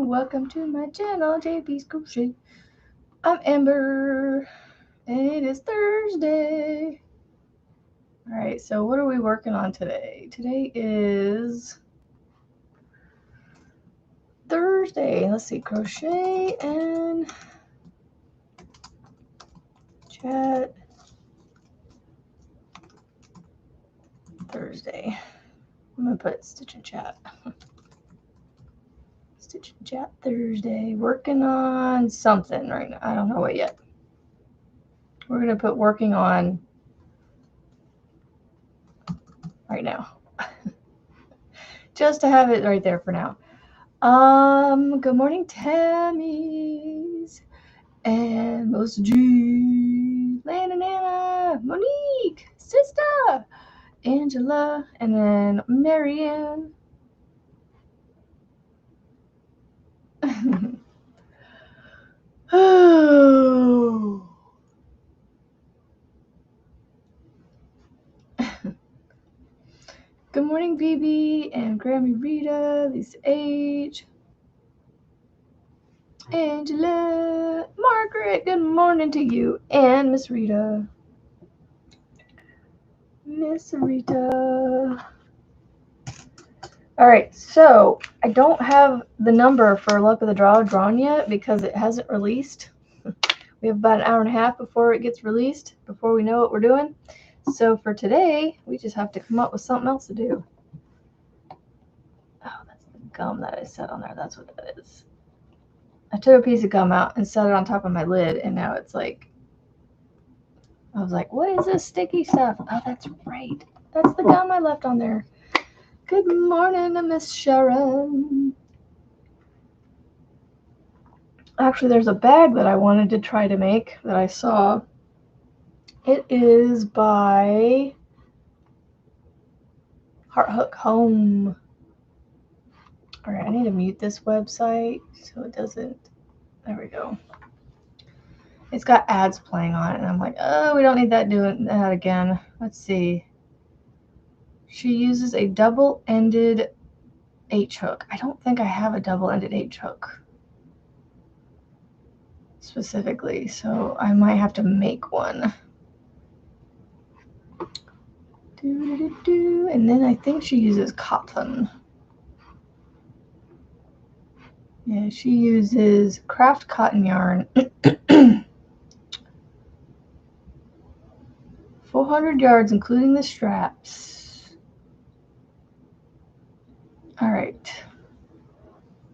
welcome to my channel, JP's Crochet. I'm Amber, and it is Thursday. Alright, so what are we working on today? Today is Thursday. Let's see, crochet and chat Thursday. I'm going to put stitch and chat. Stitch and chat Thursday. Working on something right now. I don't know what yet. We're going to put working on right now. Just to have it right there for now. Good morning, Tammy's and Most G, Lana, Nana, Monique, Sister, Angela, and then Marianne. Oh. Good morning, BB and Grammy Rita, Lisa H, Angela, Margaret, good morning to you, and Miss Rita. Miss Rita. Alright, so I don't have the number for Luck of the Draw drawn yet because it hasn't released. We have about an hour and a half before it gets released, before we know what we're doing. So for today, we just have to come up with something else to do. Oh, that's the gum that I set on there. That's what that is. I took a piece of gum out and set it on top of my lid, and now it's like, I was like, what is this sticky stuff? Oh, that's right. That's the gum I left on there. Good morning to Miss Sharon. Actually, there's a bag that I wanted to try to make that I saw. It is by Heart Hook Home. Alright, I need to mute this website so it doesn't. There we go. It's got ads playing on it, and I'm like, oh, we don't need that doing that again. Let's see. She uses a double-ended H-hook. I don't think I have a double-ended H-hook specifically, so I might have to make one. And then I think she uses cotton. Yeah, she uses craft cotton yarn. 400 yards, including the straps. All right.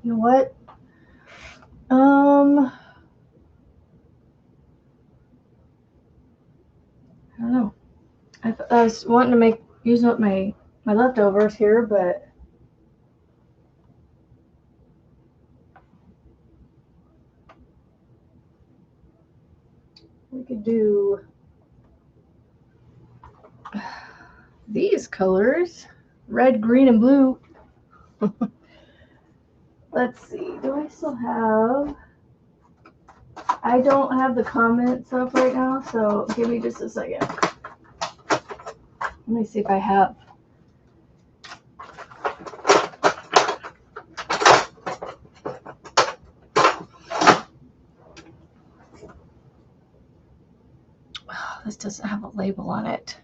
You know what? I don't know. I was wanting to use up my leftovers here, but we could do these colors, red, green, and blue. Let's see. Do I still have? I don't have the comments up right now, so give me just a second. Let me see if I have. Oh, this doesn't have a label on it.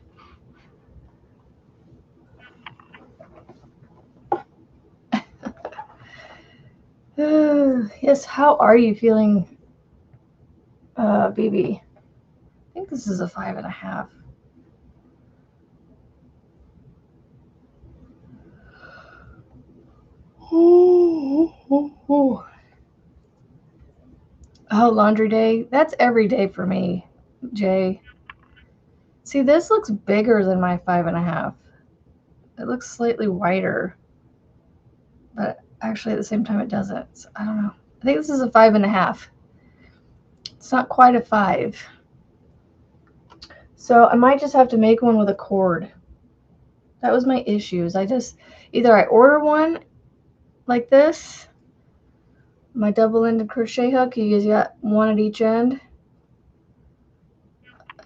Yes, how are you feeling, BB? I think this is a 5.5. Oh, laundry day. That's every day for me, Jay. See, this looks bigger than my 5.5. It looks slightly wider, but actually at the same time it doesn't. So I don't know. I think this is a 5.5. It's not quite a 5. So I might just have to make one with a cord. That was my issues. Either I order one like this, my double-ended crochet hook, you got one at each end.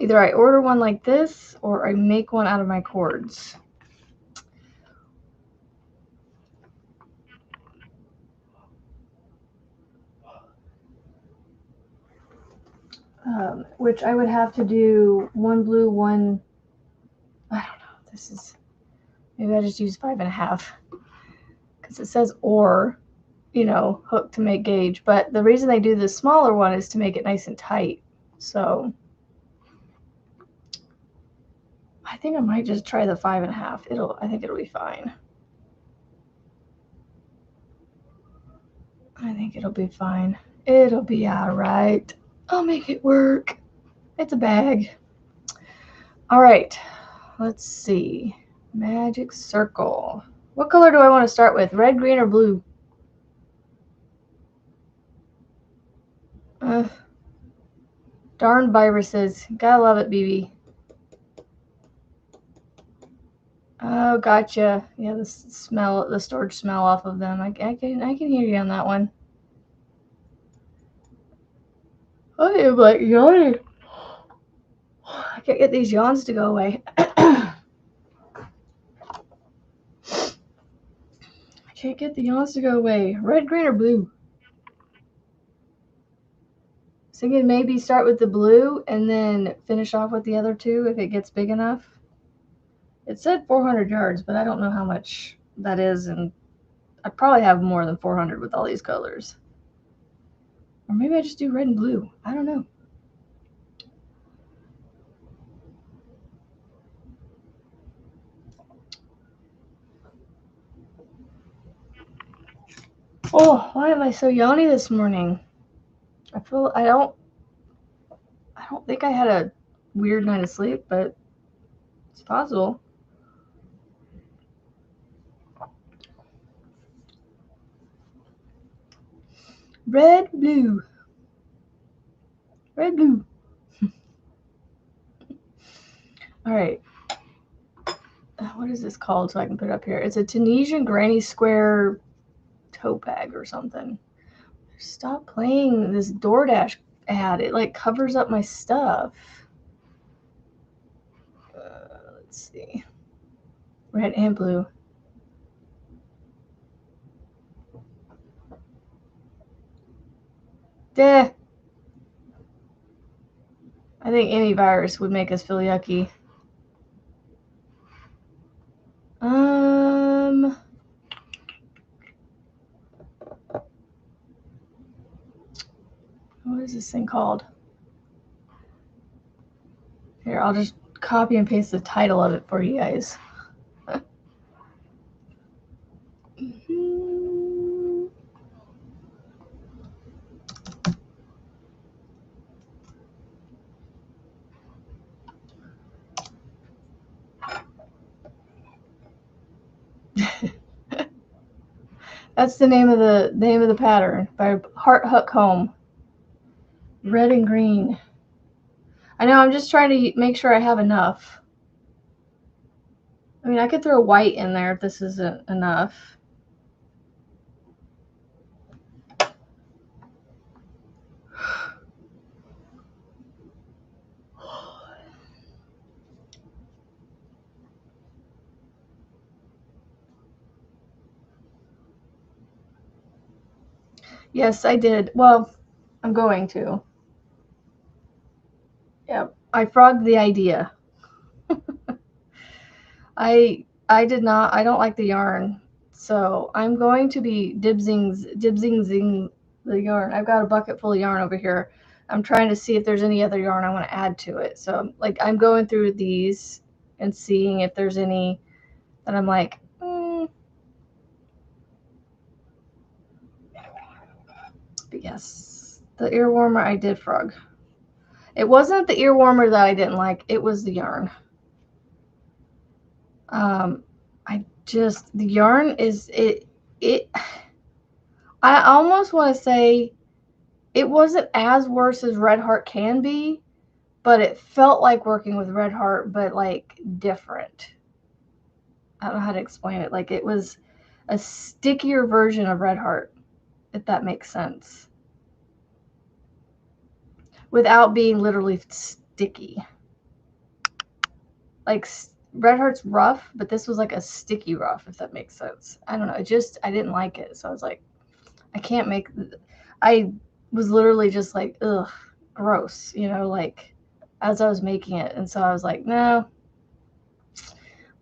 Either I order one like this or I make one out of my cords. which I would have to do one blue, one, I don't know, this is, maybe I just use 5.5 because it says or, you know, hook to make gauge, but the reason they do the smaller one is to make it nice and tight. So I think I might just try the 5.5. I think it'll be fine. I think it'll be fine. It'll be all right. I'll make it work. It's a bag. All right, let's see. Magic circle. What color do I want to start with? Red, green, or blue? Darn viruses. Gotta love it, BB. Oh, gotcha. Yeah, the smell, the storage smell off of them. I can hear you on that one. I am like yawning. I can't get these yawns to go away. I can't get the yawns to go away. Red, green, or blue? So you can maybe start with the blue and then finish off with the other two if it gets big enough. It said 400 yards, but I don't know how much that is, and I probably have more than 400 with all these colors. Or maybe I just do red and blue. I don't know. Oh, why am I so yawny this morning? I don't think I had a weird night of sleep, but it's possible. Red, blue. Red, blue. All right. What is this called so I can put it up here? It's a Tunisian granny square toe bag or something. Stop playing this DoorDash ad. It like covers up my stuff. Let's see. Red and blue. Duh. I think any virus would make us feel yucky. What is this thing called? Here, I'll just copy and paste the title of it for you guys. That's the name of the pattern by Heart Hook Home. Red and green. I know, I'm just trying to make sure I have enough. I mean, I could throw white in there if this isn't enough. Yes, I did. Well, I'm going to. Yeah, I frogged the idea. I don't like the yarn, so I'm going to be dibsing the yarn. I've got a bucket full of yarn over here. I'm trying to see if there's any other yarn I want to add to it. So like I'm going through these and seeing if there's any that I'm like, But yes, the ear warmer I did frog. It wasn't the ear warmer that I didn't like. It was the yarn. The yarn is it. I almost want to say it wasn't as worse as Red Heart can be, but it felt like working with Red Heart, but like different. I don't know how to explain it. Like it was a stickier version of Red Heart, if that makes sense. Without being literally sticky. Like Red Heart's rough, but this was like a sticky rough, if that makes sense. I don't know. I didn't like it. So I was like, I can't make, I was literally just like, ugh. gross, you know, like as I was making it. And so I was like, no,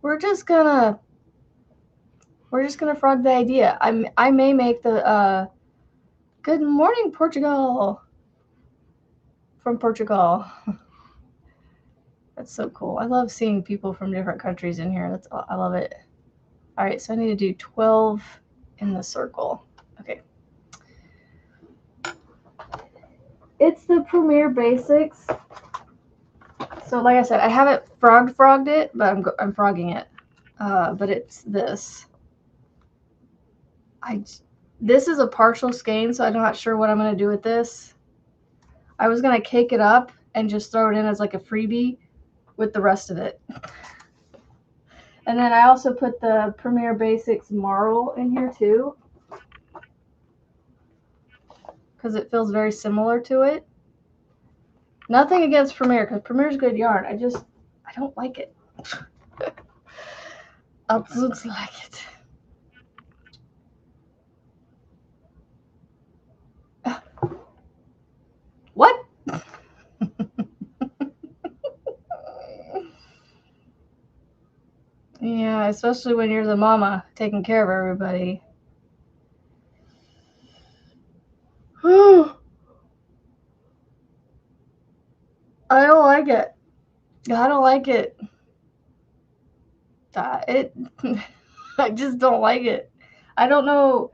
we're just gonna frog the idea. I may make the good morning Portugal from Portugal. That's so cool. I love seeing people from different countries in here. I love it. All right, so I need to do 12 in the circle. Okay. It's the Premier Basics. So like I said, I haven't frogged it, but I'm frogging it. But it's this. This is a partial skein, so I'm not sure what I'm going to do with this. I was going to cake it up and just throw it in as like a freebie with the rest of it. And then I also put the Premier Basics Marl in here too, because it feels very similar to it. Nothing against Premier, because Premier's good yarn. I don't like it. I don't like it. What? Yeah, especially when you're the mama taking care of everybody. I don't like it. I don't like it. I just don't like it. I don't know.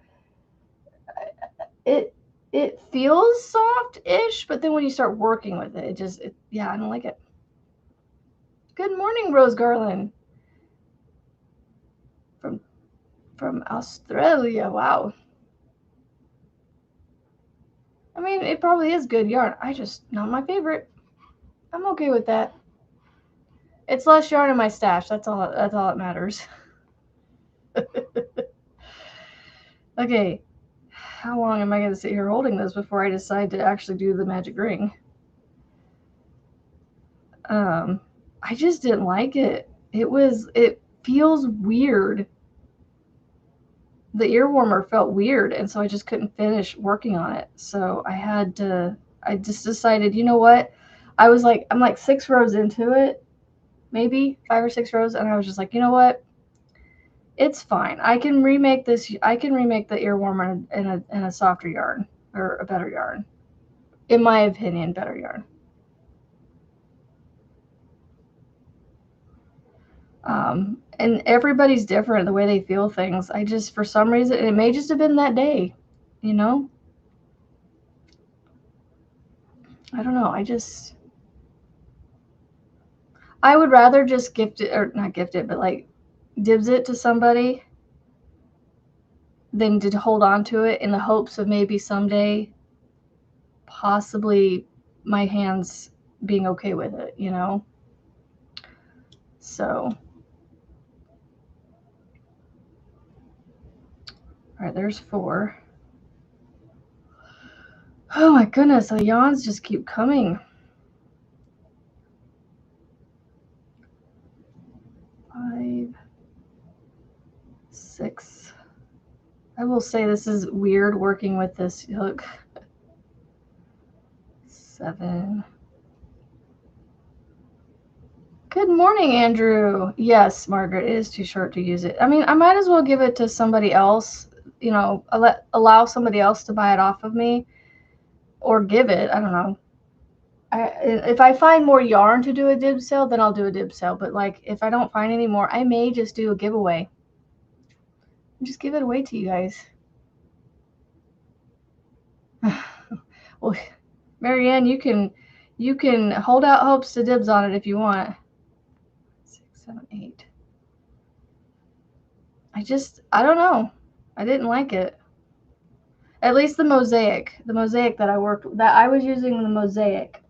It feels soft-ish, but then when you start working with it, yeah, I don't like it. Good morning, Rose Garland. From Australia. Wow. I mean, it probably is good yarn. Not my favorite. I'm okay with that. It's less yarn in my stash. That's all that matters. Okay. How long am I going to sit here holding this before I decide to actually do the magic ring? I just didn't like it. It feels weird. The ear warmer felt weird, and so I just couldn't finish working on it. So I just decided, you know what? I'm like 6 rows into it, maybe 5 or 6 rows, and I was just like, you know what? It's fine. I can remake this. I can remake the ear warmer in a softer yarn, or a better yarn. In my opinion, better yarn. And everybody's different the way they feel things. For some reason, it may just have been that day, you know? I don't know. I would rather just gift it, or not gift it, but like dibs it to somebody than to hold on to it in the hopes of maybe someday possibly my hands being okay with it, you know? So, all right, there's 4. Oh my goodness, the yawns just keep coming. 5, 6. I will say this is weird working with this hook. 7. Good morning, Andrew. Yes, Margaret, it is too short to use it. I mean, I might as well give it to somebody else, you know, allow somebody else to buy it off of me, or give it. I don't know. If I find more yarn to do a dib sale, then I'll do a dib sale. But like, if I don't find any more, I may just do a giveaway. Just give it away to you guys. Well, Marianne, you can hold out hopes to dibs on it if you want. 6, 7, 8. I don't know. I didn't like it. At least the mosaic that I was using the mosaic.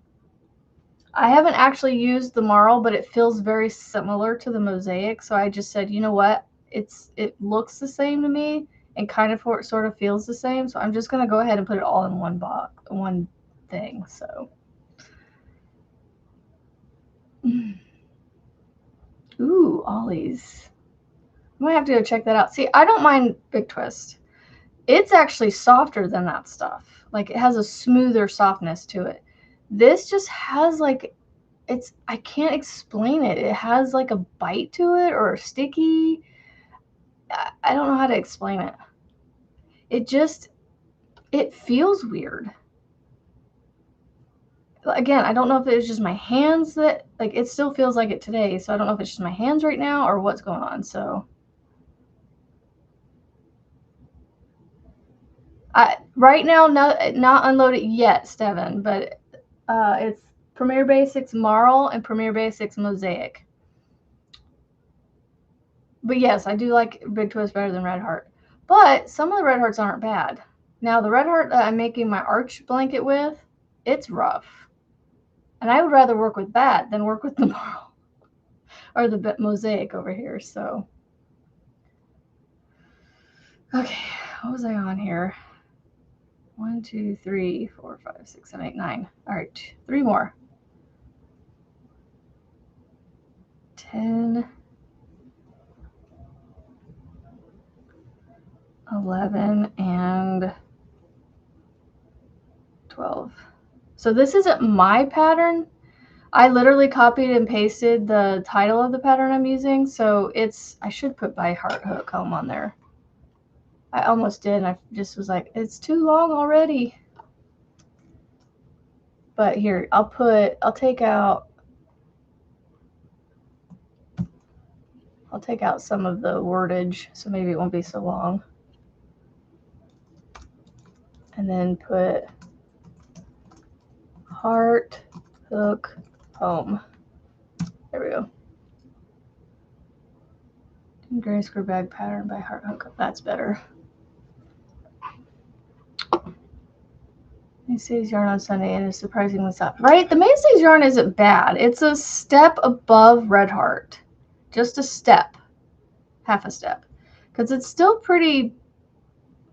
I haven't actually used the marl, but it feels very similar to the mosaic. So I just said, you know what? It looks the same to me and kind of sort of feels the same. So I'm just going to go ahead and put it all in one thing. So. Ooh, Ollie's. I might have to go check that out. See, I don't mind Big Twist. It's actually softer than that stuff. Like, it has a smoother softness to it. This just has like, I can't explain it. It has like a bite to it or sticky. I don't know how to explain it. It feels weird. Again, I don't know if it's just my hands that, like, it still feels like it today. So I don't know if it's just my hands right now or what's going on. So right now, not unloaded yet, Steven, but it's Premier Basics Marl and Premier Basics Mosaic. But yes, I do like Big Twist better than Red Heart. But some of the Red Hearts aren't bad. Now, the Red Heart that I'm making my arch blanket with, it's rough. And I would rather work with that than work with the Marl or the Mosaic over here. So, okay, what was I on here? 1, 2, 3, 4, 5, 6, 7, 8, 9. All right, 3 more. 10, 11, and 12. So this isn't my pattern. I literally copied and pasted the title of the pattern I'm using. So I should put by Heart Hook Home on there. I almost did, and I just was like, it's too long already. But here, I'll take out some of the wordage, so maybe it won't be so long. And then put Heart Hook Home. There we go. Gray square bag pattern by Heart Hook. That's better. Macy's yarn on Sunday and is surprisingly soft. Right? The Macy's yarn isn't bad. It's a step above Red Heart. Just a step. Half a step. Because it's still pretty...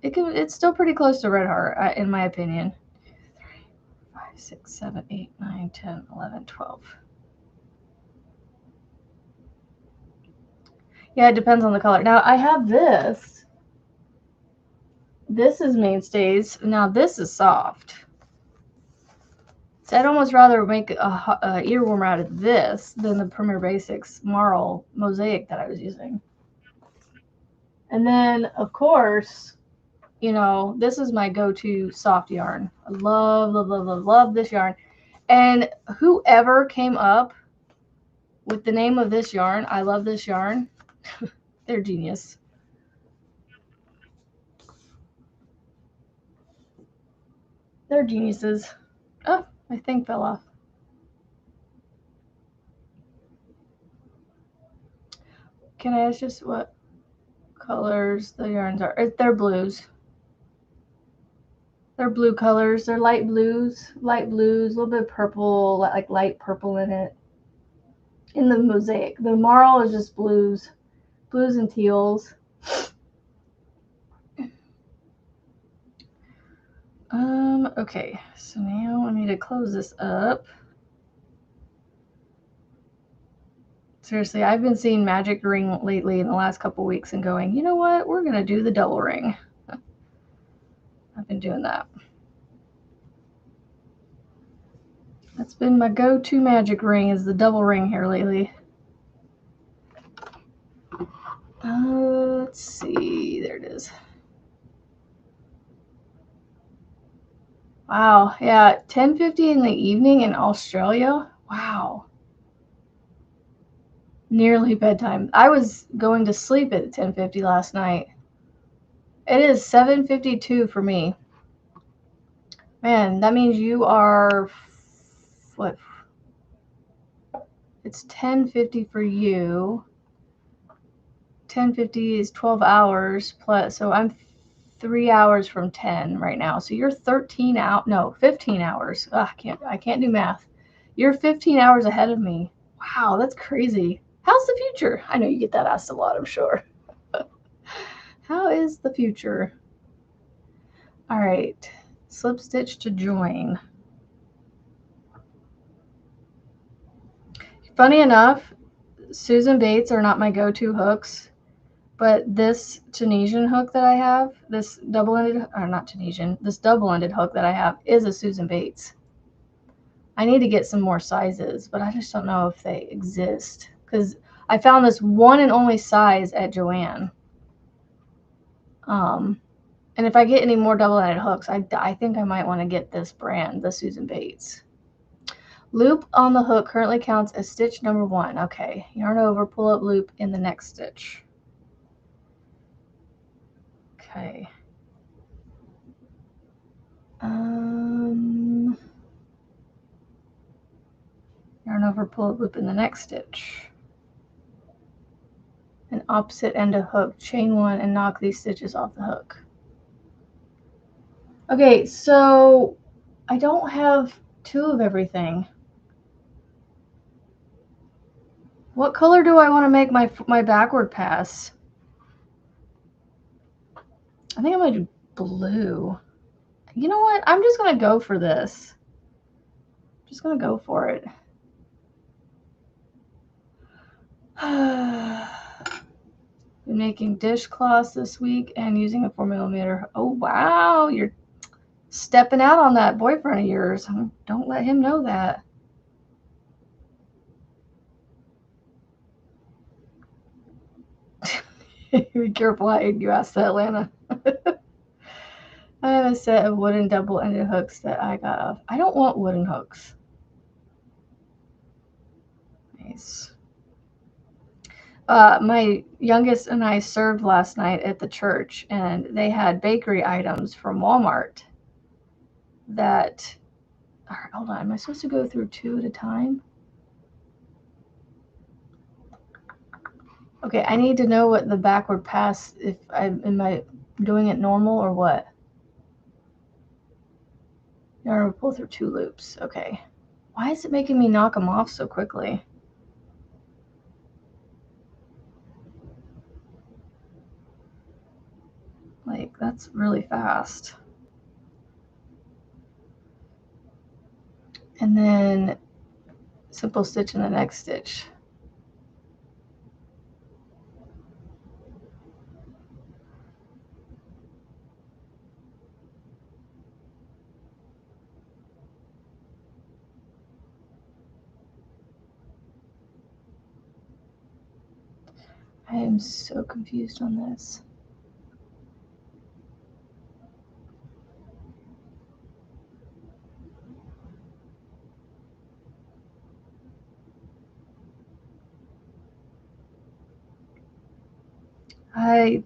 It's still pretty close to Red Heart, in my opinion. 3, 5, 6, 7, 8, 9, 10, 11, 12. Yeah, it depends on the color. Now, I have this. This is Mainstays. Now, this is soft. So I'd almost rather make a earworm out of this than the Premier Basics Marl Mosaic that I was using. And then, of course, you know, this is my go-to soft yarn. I love, love, love, love, love this yarn. And whoever came up with the name of this yarn, I love this yarn, they're genius. They're geniuses. Oh, my thing fell off. Can I ask just what colors the yarns are? They're blues. They're blue colors. They're light blues, a little bit of purple, like light purple in it. In the Mosaic. The Marl is just blues and teals. Okay, so now I need to close this up. Seriously, I've been seeing Magic Ring lately in the last couple weeks and going, you know what? We're going to do the double ring. I've been doing that. That's been my go-to magic ring, is the double ring here lately. Let's see. There it is. Wow. Yeah, 10:50 in the evening in Australia. Wow. Nearly bedtime. I was going to sleep at 10:50 last night. It is 7:52 for me. Man, that means you are, what? It's 10:50 for you. 10:50 is 12 hours plus, so I'm 3 hours from 10 right now. So you're 15 hours. Ugh, I can't do math. You're 15 hours ahead of me. Wow, that's crazy. How's the future? I know you get that asked a lot, I'm sure. How is the future? All right, slip stitch to join. Funny enough, Susan Bates are not my go-to hooks, but this Tunisian hook that I have, this double-ended hook that I have is a Susan Bates. I need to get some more sizes, but I just don't know if they exist. Because I found this one and only size at Joann. And if I get any more double-ended hooks, I think I might want to get this brand, the Susan Bates. Loop on the hook currently counts as stitch number 1. Okay, yarn over, pull up loop in the next stitch. Okay. Yarn over, pull up loop in the next stitch. An opposite end of hook, chain 1 and knock these stitches off the hook. Okay, so I don't have 2 of everything. What color do I want to make my backward pass? I think I'm going to do blue. You know what? I'm just going to go for this. I'm just going to go for it. Been making dishcloths this week and using a 4mm. Oh, wow. You're stepping out on that boyfriend of yours. Don't let him know that. Be careful how you ask that, Lana. I have a set of wooden double-ended hooks that I got off. I don't want wooden hooks. Nice. My youngest and I served last night at the church, and they had bakery items from Walmart that... All right, hold on. Am I supposed to go through 2 at a time? Okay, I need to know what the backward pass, am I doing it normal or what? Yarn will pull through 2 loops. Okay. Why is it making me knock them off so quickly? Like, that's really fast. And then simple stitch in the next stitch. I am so confused on this. I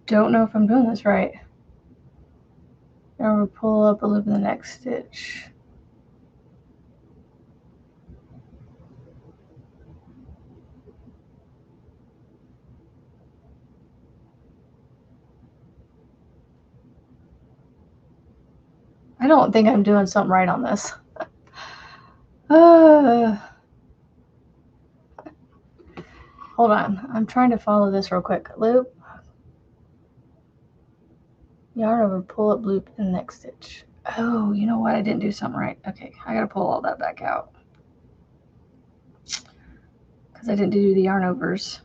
don't know if I'm doing this right. Now we'll pull up a loop in the next stitch. I don't think I'm doing something right on this. Hold on. I'm trying to follow this real quick. Loop. Yarn over, pull up loop in the next stitch. Oh, you know what? I didn't do something right. Okay, I gotta pull all that back out. Because I didn't do the yarn overs.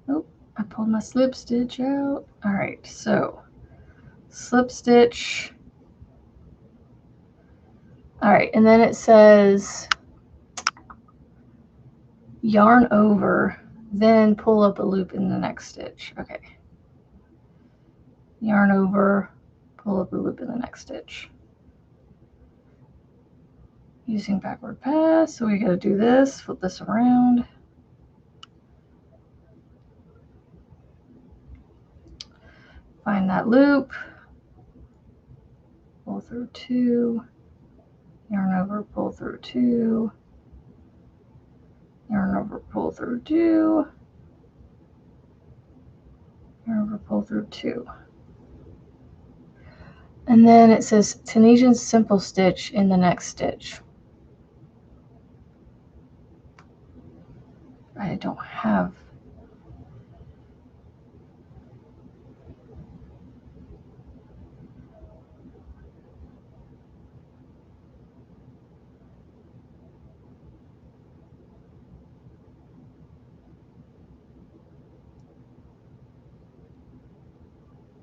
Oh, I pulled my slip stitch out. Alright, so slip stitch. Alright, and then it says yarn over, then pull up a loop in the next stitch. Okay. Yarn over, pull up a loop in the next stitch. Using backward pass, so we gotta do this, flip this around. Find that loop, pull through 2, yarn over, pull through 2, yarn over, pull through 2, yarn over, pull through 2. And then it says Tunisian simple stitch in the next stitch. I don't have.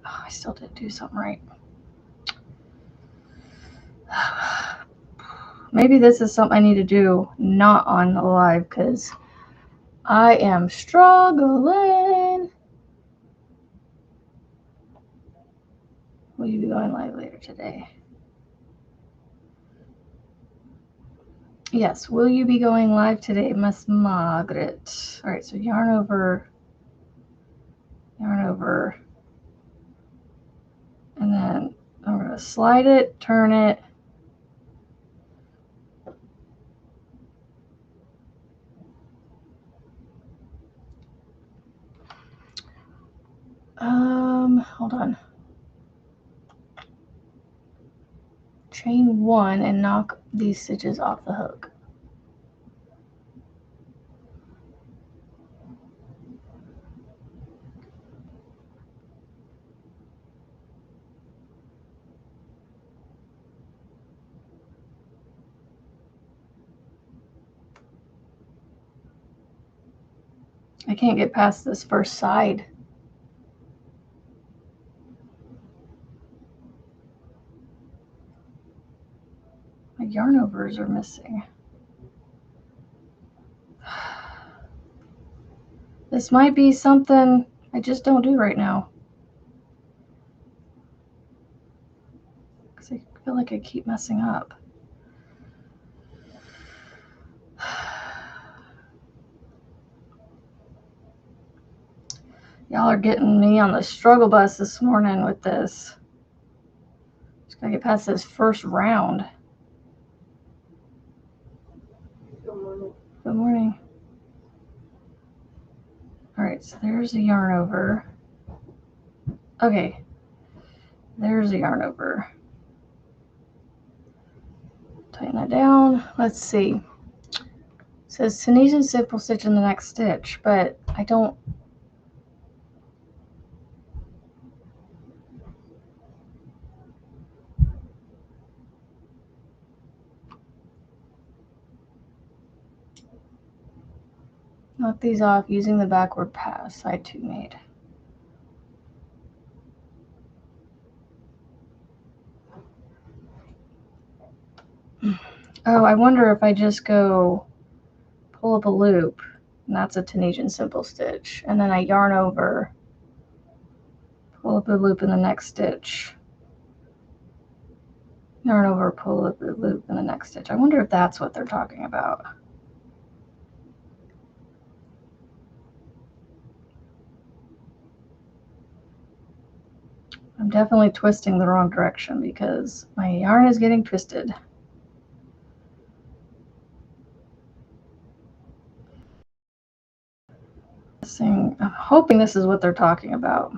Oh, I still didn't do something right. Maybe this is something I need to do not on the live because I am struggling. Will you be going live later today? Yes, will you be going live today, Miss Margaret? All right, so yarn over, and then I'm going to slide it, turn it. Hold on. Chain 1 and knock these stitches off the hook. I can't get past this first side. My yarn overs are missing. This might be something I just don't do right now. Because I feel like I keep messing up. Y'all are getting me on the struggle bus this morning with this. Just gotta get past this first round. Good morning. Good morning. All right, so there's a yarn over. Okay, there's a yarn over. Tighten that down. Let's see. It says Tunisian simple stitch in the next stitch, but I don't. Knock these off using the backward pass, side 2 made. Oh, I wonder if I just go pull up a loop, and that's a Tunisian simple stitch, and then I yarn over, pull up a loop in the next stitch, yarn over, pull up a loop in the next stitch. I wonder if that's what they're talking about. I'm definitely twisting the wrong direction because my yarn is getting twisted. I'm hoping this is what they're talking about.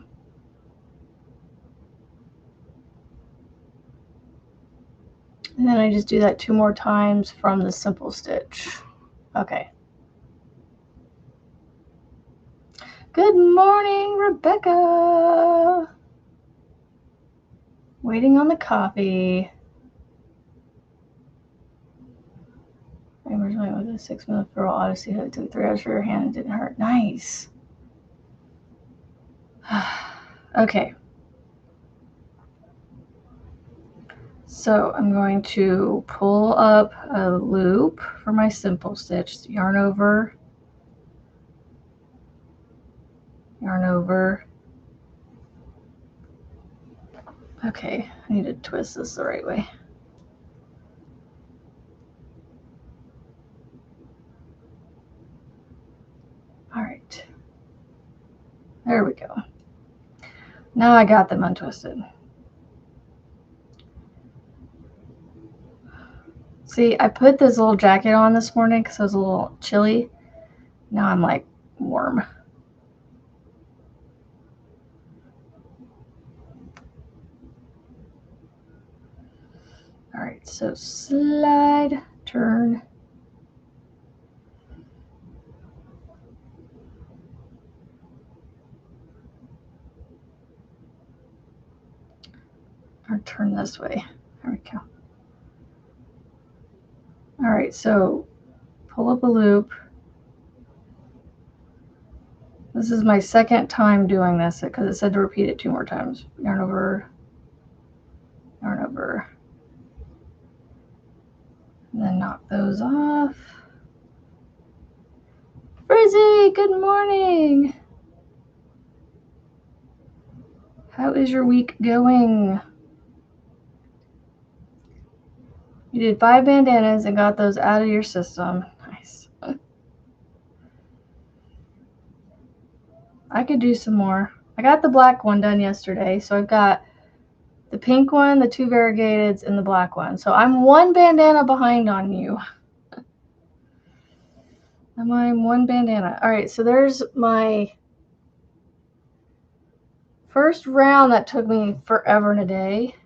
And then I just do that 2 more times from the simple stitch. Okay. Good morning, Rebecca. Waiting on the coffee. I originally was a 6-minute furl odyssey hook. Took 3 hours for your hand and didn't hurt. Nice. Okay. So I'm going to pull up a loop for my simple stitch, yarn over, yarn over. Okay, I need to twist this the right way. All right. There we go. Now I got them untwisted. See, I put this little jacket on this morning because it was a little chilly. Now I'm like warm. All right, so slide, turn. Or turn this way. There we go. All right, so pull up a loop. This is my second time doing this because it said to repeat it 2 more times. Yarn over, yarn over. And then knock those off. Frizzy, good morning. How is your week going? You did 5 bandanas and got those out of your system. Nice. I could do some more. I got the black one done yesterday, so I've got the pink one, the 2 variegateds, and the black one. So I'm 1 bandana behind on you. I'm 1 bandana. All right, so there's my first round that took me forever and a day.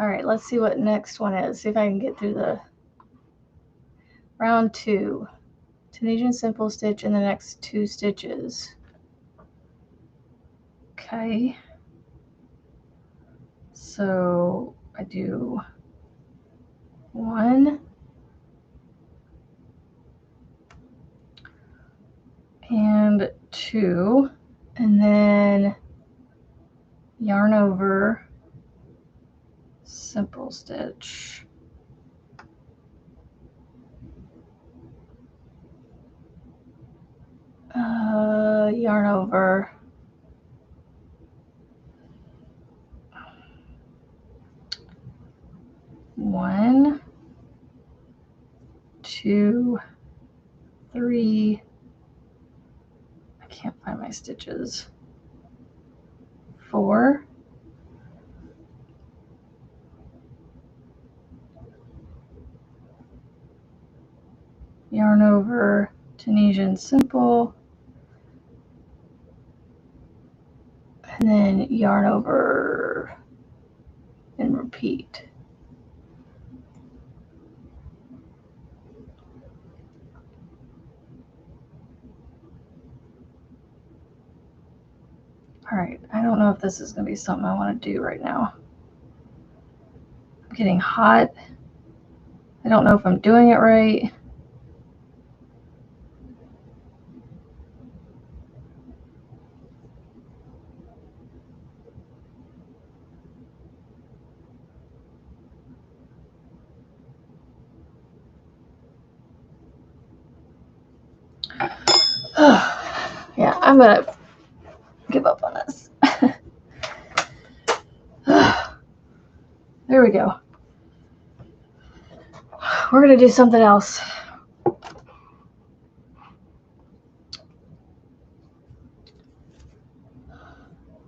All right, let's see what next one is. See if I can get through the round 2. Tunisian simple stitch in the next 2 stitches. Okay. So I do 1 and 2, and then yarn over, simple stitch. Yarn over, one, 2, 3. I can't find my stitches. 4. Yarn over, Tunisian simple, and then yarn over and repeat. All right, I don't know if this is going to be something I want to do right now. I'm getting hot. I don't know if I'm doing it right. Yeah, I'm going to give up on this. There we go. We're going to do something else.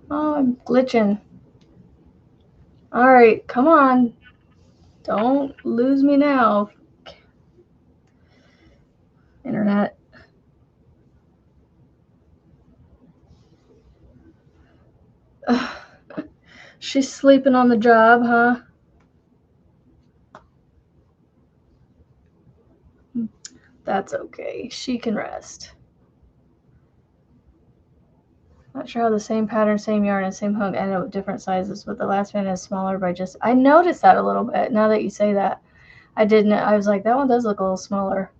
Oh, I'm glitching. All right, come on. Don't lose me now. Internet. She's sleeping on the job, huh? That's okay. She can rest. Not sure how the same pattern, same yarn, and same hook ended up with different sizes, but the last one is smaller by just... I noticed that a little bit now that you say that. I didn't. I was like, that one does look a little smaller.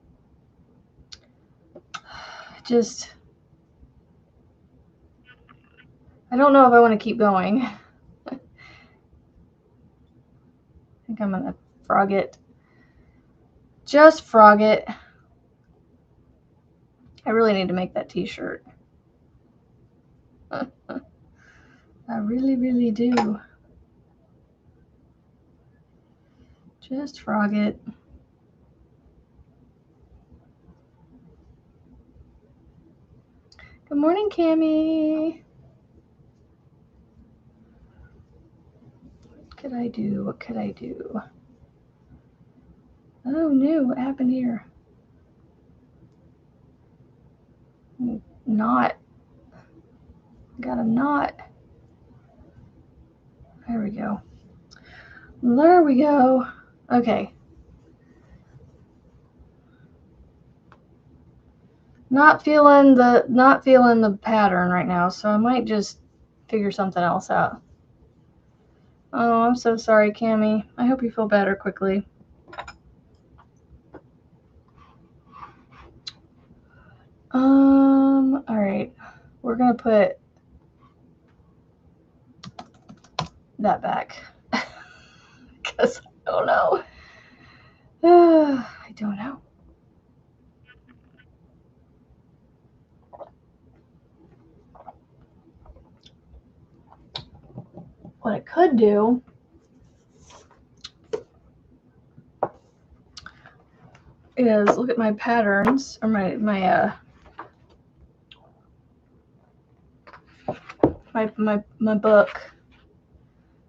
Just... I don't know if I want to keep going. I think I'm going to frog it. Just frog it. I really need to make that t-shirt. I really, really do. Just frog it. Good morning, Cammie. What could I do? What could I do? Oh no, what happened here? Knot. Got a knot. There we go. There we go. Okay. Not feeling the pattern right now, so I might just figure something else out. Oh, I'm so sorry, Cammie. I hope you feel better quickly. All right, we're gonna put that back because I don't know. I don't know. What I could do is look at my patterns or my book.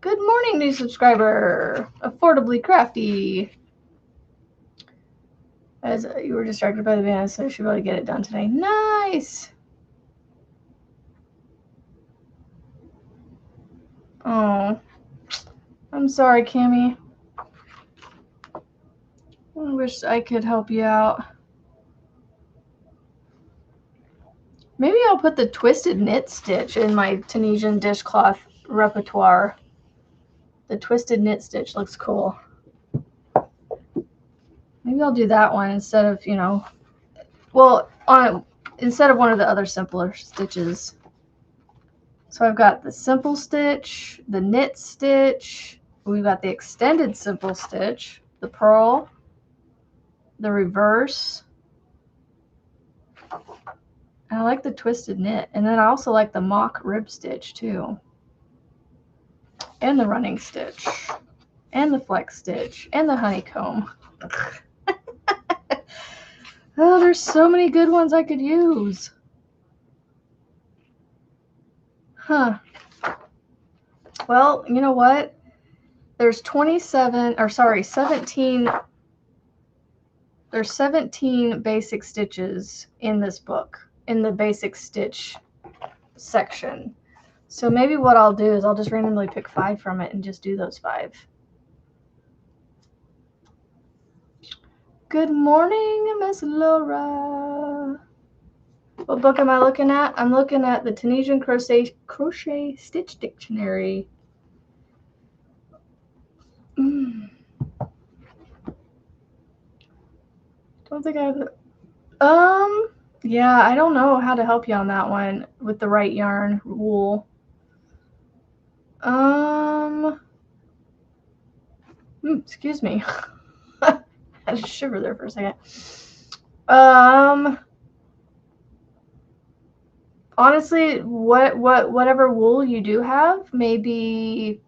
Good morning, new subscriber. Affordably crafty. As you were distracted by the band, so you should be able to get it done today. Nice. Oh, I'm sorry, Cammie. I wish I could help you out. Maybe I'll put the twisted knit stitch in my Tunisian dishcloth repertoire. The twisted knit stitch looks cool. Maybe I'll do that one instead of, instead of one of the other simpler stitches. So I've got the simple stitch, the knit stitch, we've got the extended simple stitch, the purl, the reverse. And I like the twisted knit. And then I also like the mock rib stitch too. And the running stitch. And the flex stitch. And the honeycomb. Oh, there's so many good ones I could use. Huh. Well, you know what? There's 17. There's 17 basic stitches in this book, in the basic stitch section. So maybe what I'll do is I'll just randomly pick 5 from it and just do those 5. Good morning, Miss Laura. What book am I looking at? I'm looking at the Tunisian Crochet Stitch Dictionary. Don't think I have the... yeah, I don't know how to help you on that one with the right yarn wool. Excuse me. I had a shiver there for a second. Honestly, whatever wool you do have, maybe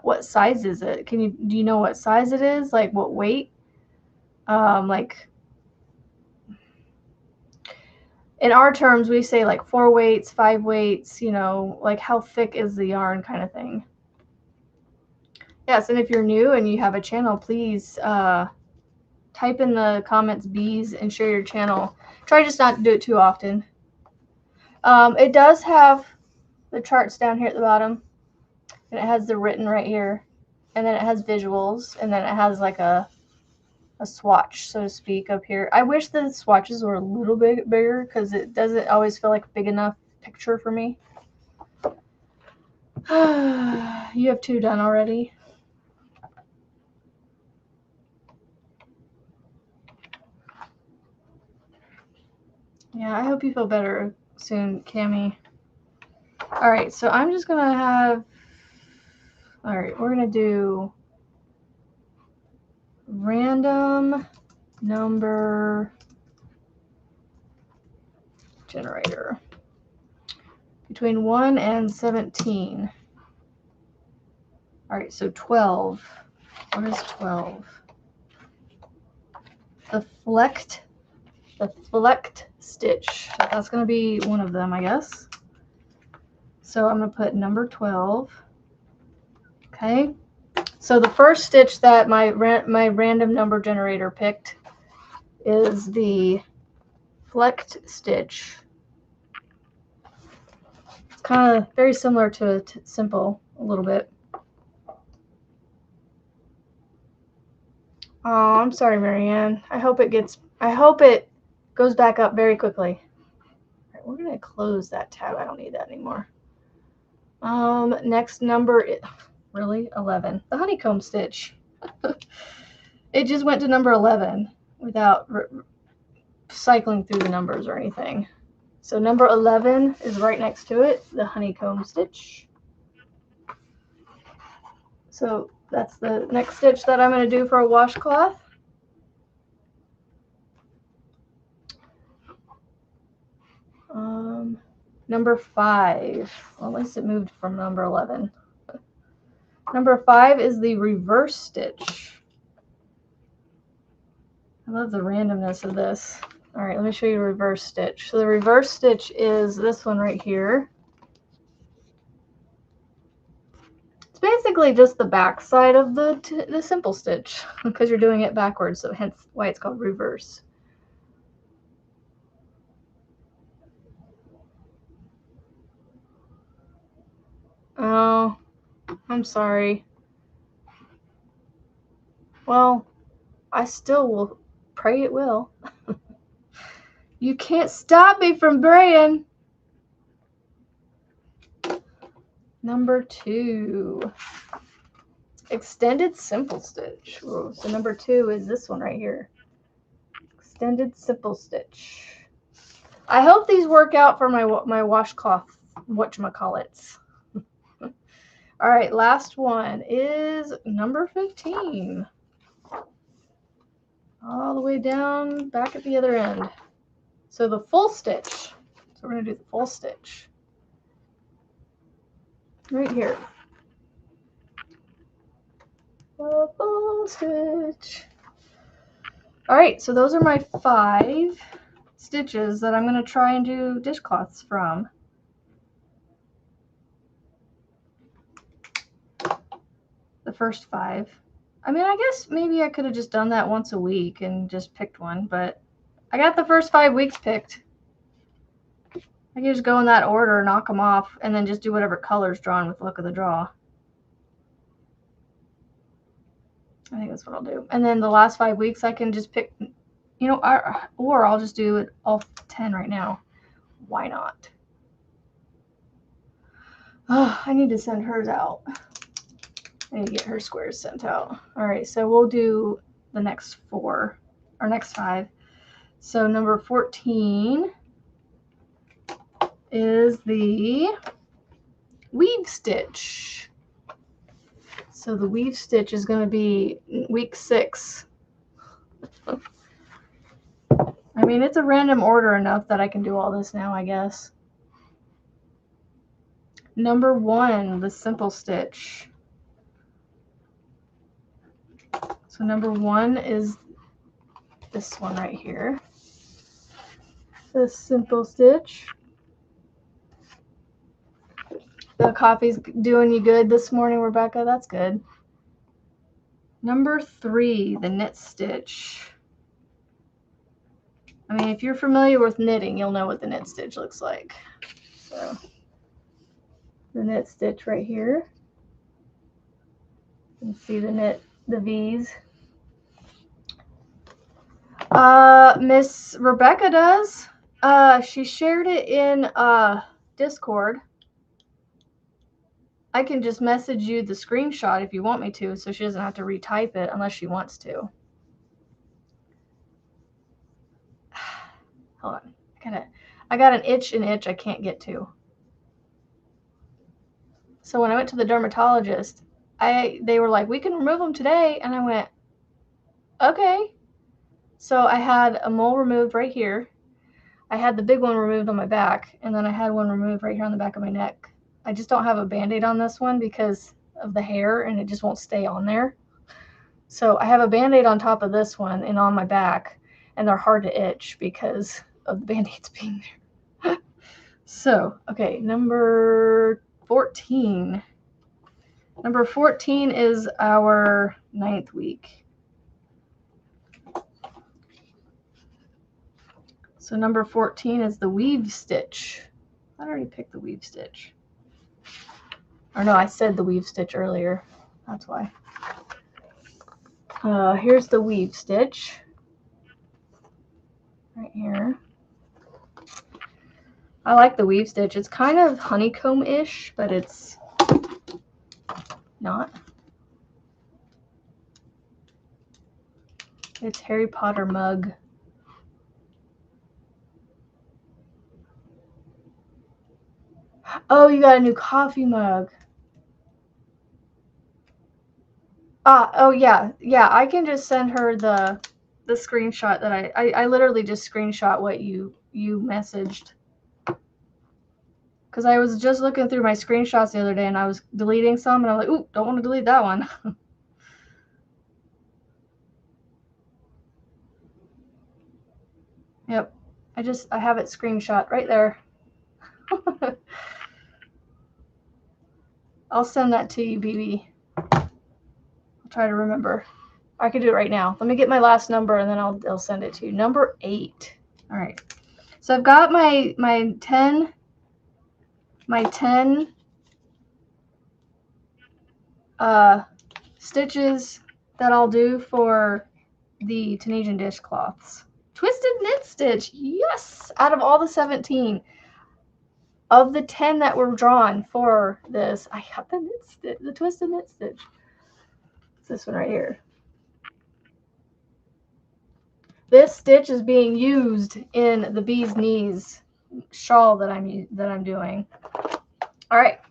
what size is it? Do you know what size it is? Like what weight? Like in our terms, we say like 4 weights, 5 weights, like how thick is the yarn kind of thing. Yes, and if you're new and you have a channel, please type in the comments bees and share your channel. Try just not to do it too often. It does have the charts down here at the bottom, and it has the written right here, and then it has visuals, and then it has like a swatch, so to speak, up here. I wish the swatches were a little bit bigger because it doesn't always feel like a big enough picture for me. You have 2 done already? Yeah, I hope you feel better soon, Cammie. All right, so I'm just going to have... All right, we're going to do random number generator between 1 and 17. All right, so 12. What is 12? The flecked stitch. That's going to be one of them, I guess. So I'm going to put number 12. Okay. So the first stitch that my random number generator picked is the flecked stitch. It's kind of very similar to simple a little bit. Oh, I'm sorry, Marianne. I hope it goes back up very quickly. All right, we're gonna close that tab. I don't need that anymore. Next number is really 11. The honeycomb stitch. It just went to number 11 without cycling through the numbers or anything. So number 11 is right next to it, the honeycomb stitch. So that's the next stitch that I'm going to do for a washcloth. Number 5. Well, at least it moved from number 11. Number 5 is the reverse stitch. I love the randomness of this. All right, let me show you the reverse stitch. So the reverse stitch is this one right here. It's basically just the back side of the simple stitch because you're doing it backwards, so hence why it's called reverse. Oh, I'm sorry. Well, I still will pray it will. You can't stop me from praying. Number 2. Extended simple stitch. Whoa, so number 2 is this one right here. Extended simple stitch. I hope these work out for my washcloth, whatchamacallits. All right, last one is number 15. All the way down back at the other end. So the full stitch. So we're going to do the full stitch. Right here. The full stitch. All right, so those are my 5 stitches that I'm going to try and do dishcloths from. The first 5. I mean, I guess maybe I could have just done that once a week and just picked one, but I got the first 5 weeks picked. I can just go in that order, knock them off, and then just do whatever color's drawn with luck of the draw. I think that's what I'll do. And then the last 5 weeks, I can just pick, you know, or I'll just do it all 10 right now. Why not? Oh, I need to send hers out. I need to get her squares sent out. All right, so we'll do the next 4, or next 5. So number 14 is the weave stitch. So the weave stitch is going to be week 6. I mean, it's a random order enough that I can do all this now, I guess. Number 1, the simple stitch. So number 1 is this one right here. The simple stitch. The coffee's doing you good this morning, Rebecca. That's good. Number 3, the knit stitch. I mean, if you're familiar with knitting, you'll know what the knit stitch looks like. So the knit stitch right here. You can see the V's. Miss Rebecca does. She shared it in Discord. I can just message you the screenshot if you want me to, so she doesn't have to retype it unless she wants to. Hold on. I got an itch I can't get to. So when I went to the dermatologist, they were like, we can remove them today. And I went, okay. So I had a mole removed right here. I had the big one removed on my back. And then I had one removed right here on the back of my neck. I just don't have a Band-Aid on this one because of the hair and it just won't stay on there. So I have a Band-Aid on top of this one and on my back. And they're hard to itch because of the Band-Aids being there. So, okay, number 14. Number 14 is our 9th week. So number 14 is the weave stitch. I already picked the weave stitch. Or no, I said the weave stitch earlier. That's why. Here's the weave stitch. Right here. I like the weave stitch. It's kind of honeycomb-ish, but it's not. It's Harry Potter mug. Oh, you got a new coffee mug. Oh yeah, yeah. I can just send her the screenshot that I literally just screenshot what you messaged. Because I was just looking through my screenshots the other day and I was deleting some and I'm like, ooh, don't want to delete that one. Yep. I have it screenshot right there. I'll send that to you, BB. I'll try to remember. I can do it right now. Let me get my last number and then I'll send it to you. Number 8. All right. So I've got my 10 stitches that I'll do for the Tunisian dishcloths. Twisted knit stitch. Yes! Out of all the 17. Of the 10 that were drawn for this, I got the twisted knit stitch. It's this one right here. This stitch is being used in the bee's knees shawl that I'm doing. All right.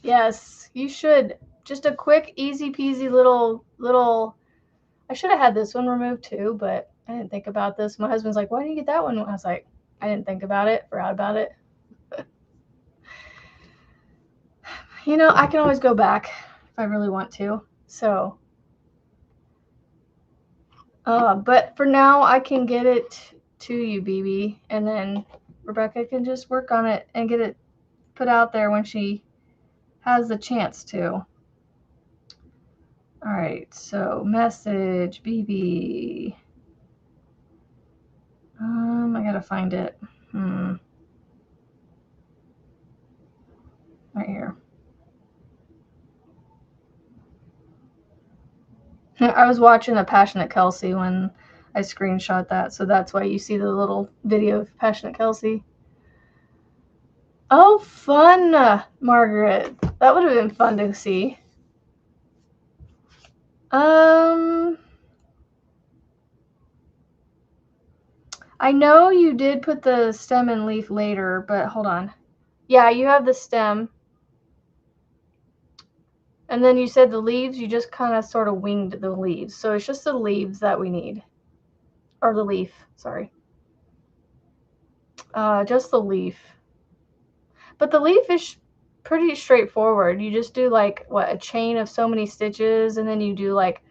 Yes, you should. Just a quick, easy peasy little. I should have had this one removed too, but I didn't think about this. My husband's like, "Why didn't you get that one?" I was like, "I didn't think about it. Forgot about it." You know, I can always go back if I really want to. So, but for now, I can get it to you, BB, and then Rebecca can just work on it and get it put out there when she has the chance to. All right, so message BB. I gotta find it. Right here. I was watching a Passionate Kelsey when I screenshot that, so that's why you see the little video of Passionate Kelsey. Oh, fun, Margaret. That would have been fun to see. I know you did put the stem and leaf later, but hold on. Yeah, you have the stem. And then you said the leaves, you just kind of sort of winged the leaves. So it's just the leaves that we need. Or the leaf, sorry. Just the leaf. But the leaf is pretty straightforward. You just do like, what, a chain of so many stitches, and then you do like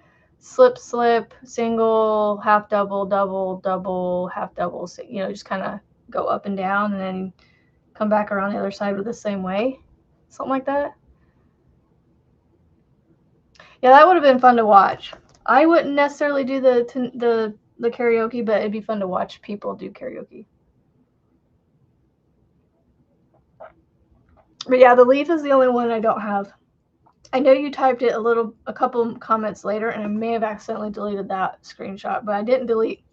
slip, slip, single, half double, double, double, half double. So, you know, just kind of go up and down and then come back around the other side with the same way. Something like that. Yeah, that would have been fun to watch. I wouldn't necessarily do the karaoke, but it'd be fun to watch people do karaoke. But yeah, the leaf is the only one I don't have. I know you typed it a couple comments later, and I may have accidentally deleted that screenshot, but I didn't delete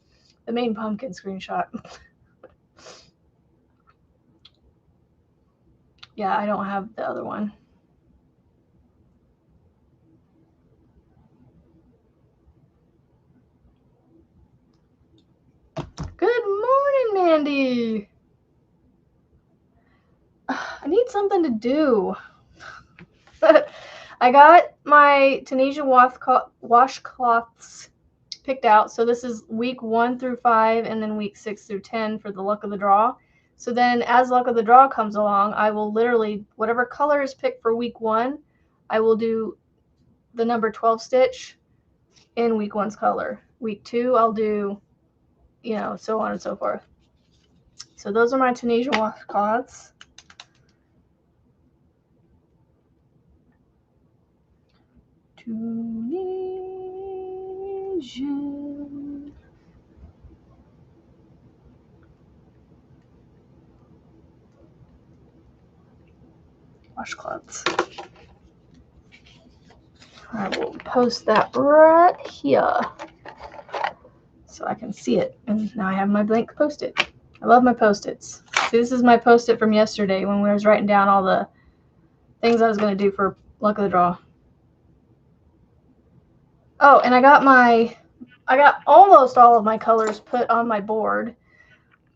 the main pumpkin screenshot. Yeah, I don't have the other one. Good morning, Mandy. I need something to do. I got my Tunisian washcloths picked out. So this is week 1 through 5 and then week 6 through 10 for the luck of the draw. So then as luck of the draw comes along, I will literally, whatever color is picked for week 1, I will do the number 12 stitch in week 1's color. Week 2, I'll do, you know, so on and so forth. So those are my Tunisian washcloths. Tunisian washcloths. I will post that right here so I can see it. And now I have my blank post-it. I love my post-its. See, this is my post-it from yesterday when we was writing down all the things I was going to do for luck of the draw. Oh, and I got almost all of my colors put on my board.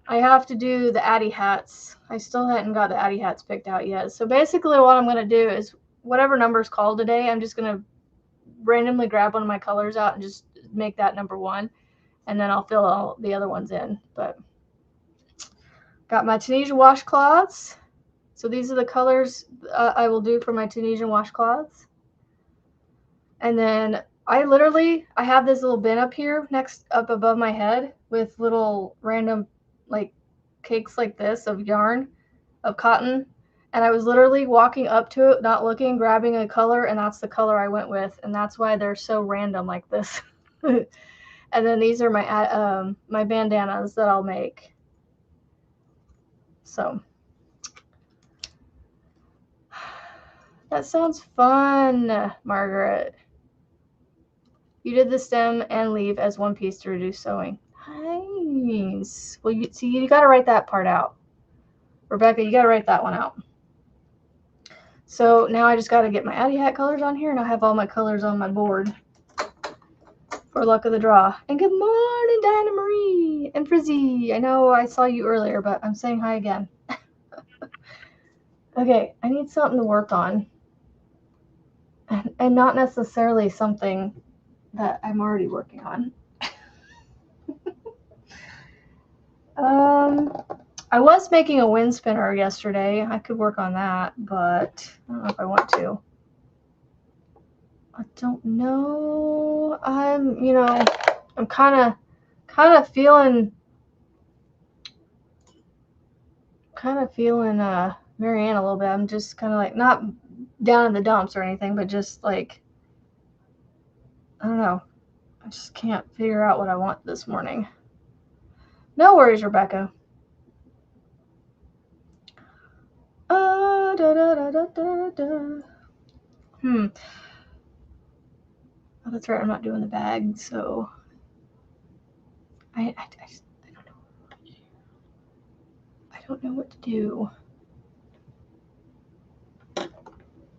I have to do the Addy hats. I still hadn't got the Addy hats picked out yet. So basically what I'm going to do is whatever number's called today, I'm just going to randomly grab one of my colors out and just make that number 1. And then I'll fill all the other ones in. But got my Tunisian washcloths. So these are the colors I will do for my Tunisian washcloths. And then I have this little bin up here up above my head with little random like cakes like this of yarn, of cotton. And I was literally walking up to it, not looking, grabbing a color, and that's the color I went with. And that's why they're so random like this. And then these are my bandanas that I'll make. So that sounds fun, Margaret. You did the stem and leaf as one piece to reduce sewing. Nice. Well, you got to write that part out. Rebecca, you got to write that one out. So now I just got to get my Addy hat colors on here, and I'll have all my colors on my board for luck of the draw. And good morning, Diana Marie and Frizzy. I know I saw you earlier, but I'm saying hi again. Okay, I need something to work on. And not necessarily something that I'm already working on. I was making a wind spinner yesterday. I could work on that, but I don't know if I want to. I don't know. I'm kind of feeling Marianne a little bit. I'm just kind of like not down in the dumps or anything, but just like I don't know. I just can't figure out what I want this morning. No worries, Rebecca. Oh, that's right. I'm not doing the bag, so I don't know. I don't know what to do.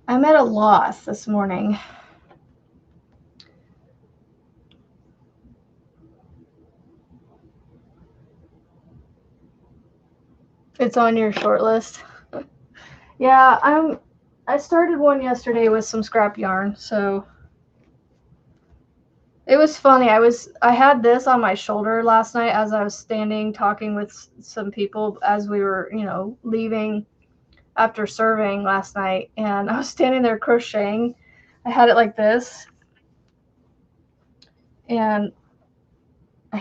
I'm at a loss this morning. It's on your short list. Yeah, I started one yesterday with some scrap yarn, so it was funny. I had this on my shoulder last night as I was standing talking with some people as we were, leaving after serving last night, and I was standing there crocheting. I had it like this, and I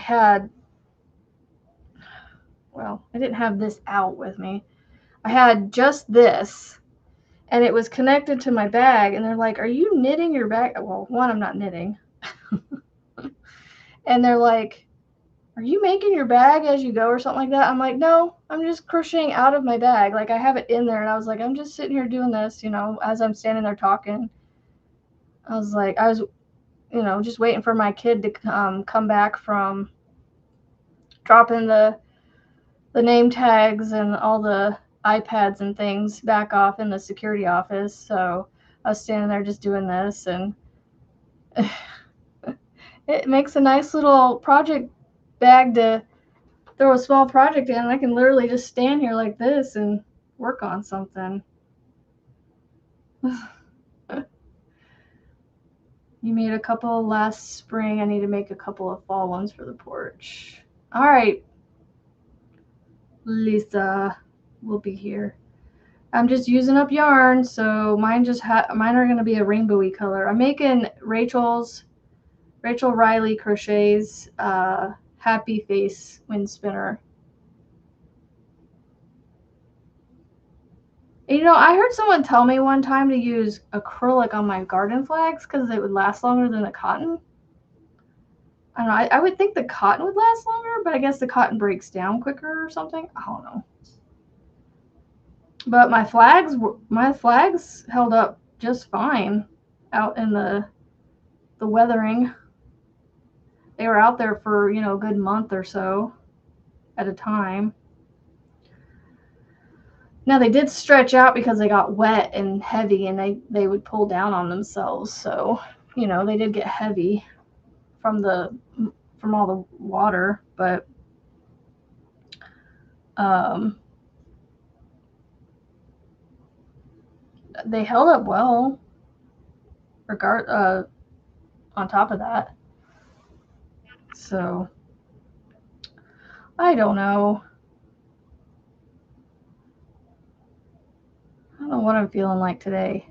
didn't have this out with me. I had just this, and it was connected to my bag, and they're like, "Are you knitting your bag?" Well, one, I'm not knitting. And they're like, "Are you making your bag as you go or something like that?" I'm like, "No, I'm just crocheting out of my bag. Like I have it in there." And I was like, "I'm just sitting here doing this, as I'm standing there talking." I was just waiting for my kid to come back from dropping the name tags and all the iPads and things back off in the security office. So I was standing there just doing this, and it makes a nice little project bag to throw a small project in. I can literally just stand here like this and work on something. You made a couple last spring. I need to make a couple of fall ones for the porch. All right, Lisa will be here. I'm just using up yarn, so mine are going to be a rainbowy color. I'm making Rachel Riley Crochet's Happy Face wind spinner. I heard someone tell me one time to use acrylic on my garden flags because it would last longer than the cotton. I don't know. I would think the cotton would last longer, but I guess the cotton breaks down quicker or something. I don't know. But my flags held up just fine out in the weathering. They were out there for, a good month or so at a time. Now they did stretch out because they got wet and heavy, and they would pull down on themselves. So, they did get heavy from all the water, but They held up well, on top of that. So, I don't know. I don't know what I'm feeling like today.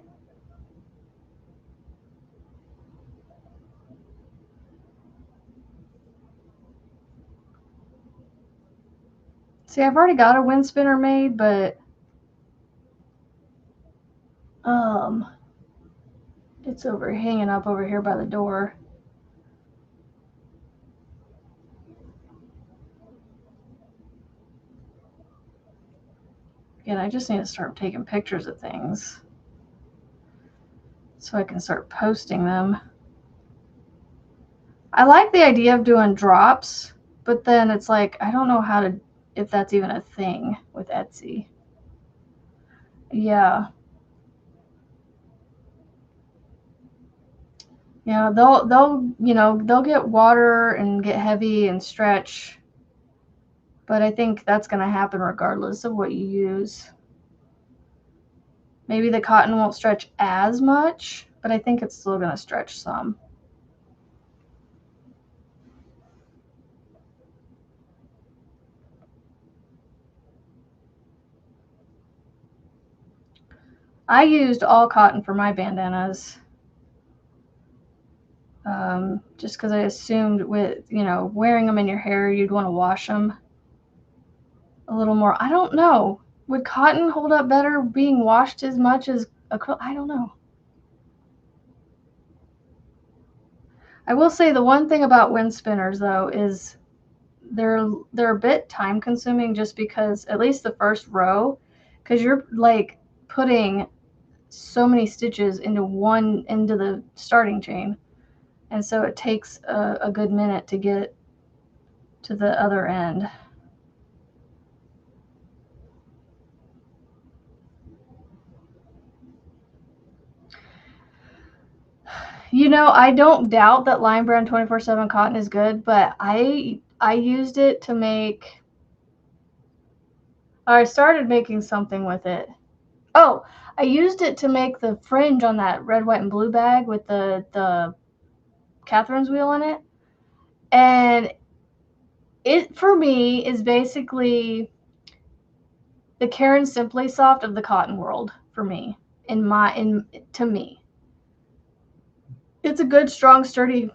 See, I've already got a wind spinner made, but it's hanging up over here by the door. Again, I just need to start taking pictures of things so I can start posting them. I like the idea of doing drops, but then it's like, I don't know if that's even a thing with Etsy. Yeah. Yeah, they'll get water and get heavy and stretch. But I think that's going to happen regardless of what you use. Maybe the cotton won't stretch as much, but I think it's still going to stretch some. I used all cotton for my bandanas. Just because I assumed with, wearing them in your hair, you'd want to wash them a little more. I don't know. Would cotton hold up better being washed as much as acrylic? I don't know. I will say the one thing about wind spinners, though, is they're a bit time consuming just because, at least the first row, because you're like putting so many stitches into the starting chain, and so it takes a good minute to get to the other end. I don't doubt that Lion Brand 24/7 cotton is good, but I used it to make. I started making something with it. Oh, I used it to make the fringe on that red, white, and blue bag with the Catherine's wheel in it, and it for me is basically the Karen Simply Soft of the cotton world for me. To me, it's a good, strong, sturdy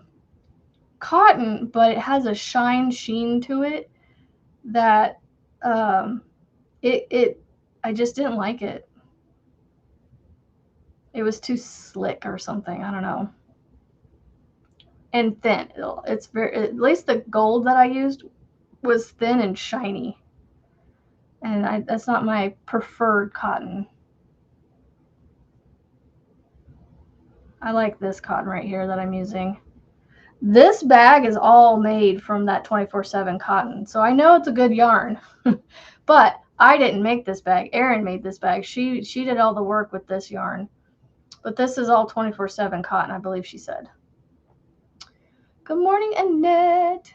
cotton, but it has a sheen to it that I just didn't like it. It was too slick or something. I don't know. And thin. It's at least the gold that I used was thin and shiny. And that's not my preferred cotton. I like this cotton right here that I'm using. This bag is all made from that 24/7 cotton, so I know it's a good yarn. But I didn't make this bag. Erin made this bag. She did all the work with this yarn. But this is all 24/7 cotton, I believe she said. Good morning, Annette.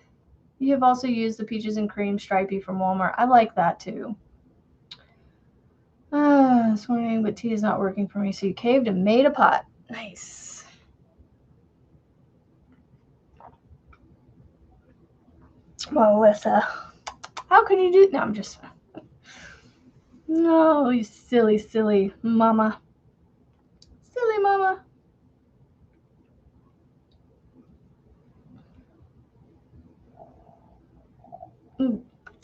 You have also used the Peaches and Cream Stripey from Walmart. I like that too. This morning, but tea is not working for me, so you caved and made a pot. Nice. Melissa, how can you do? No, I'm just. No, you silly mama. Silly mama.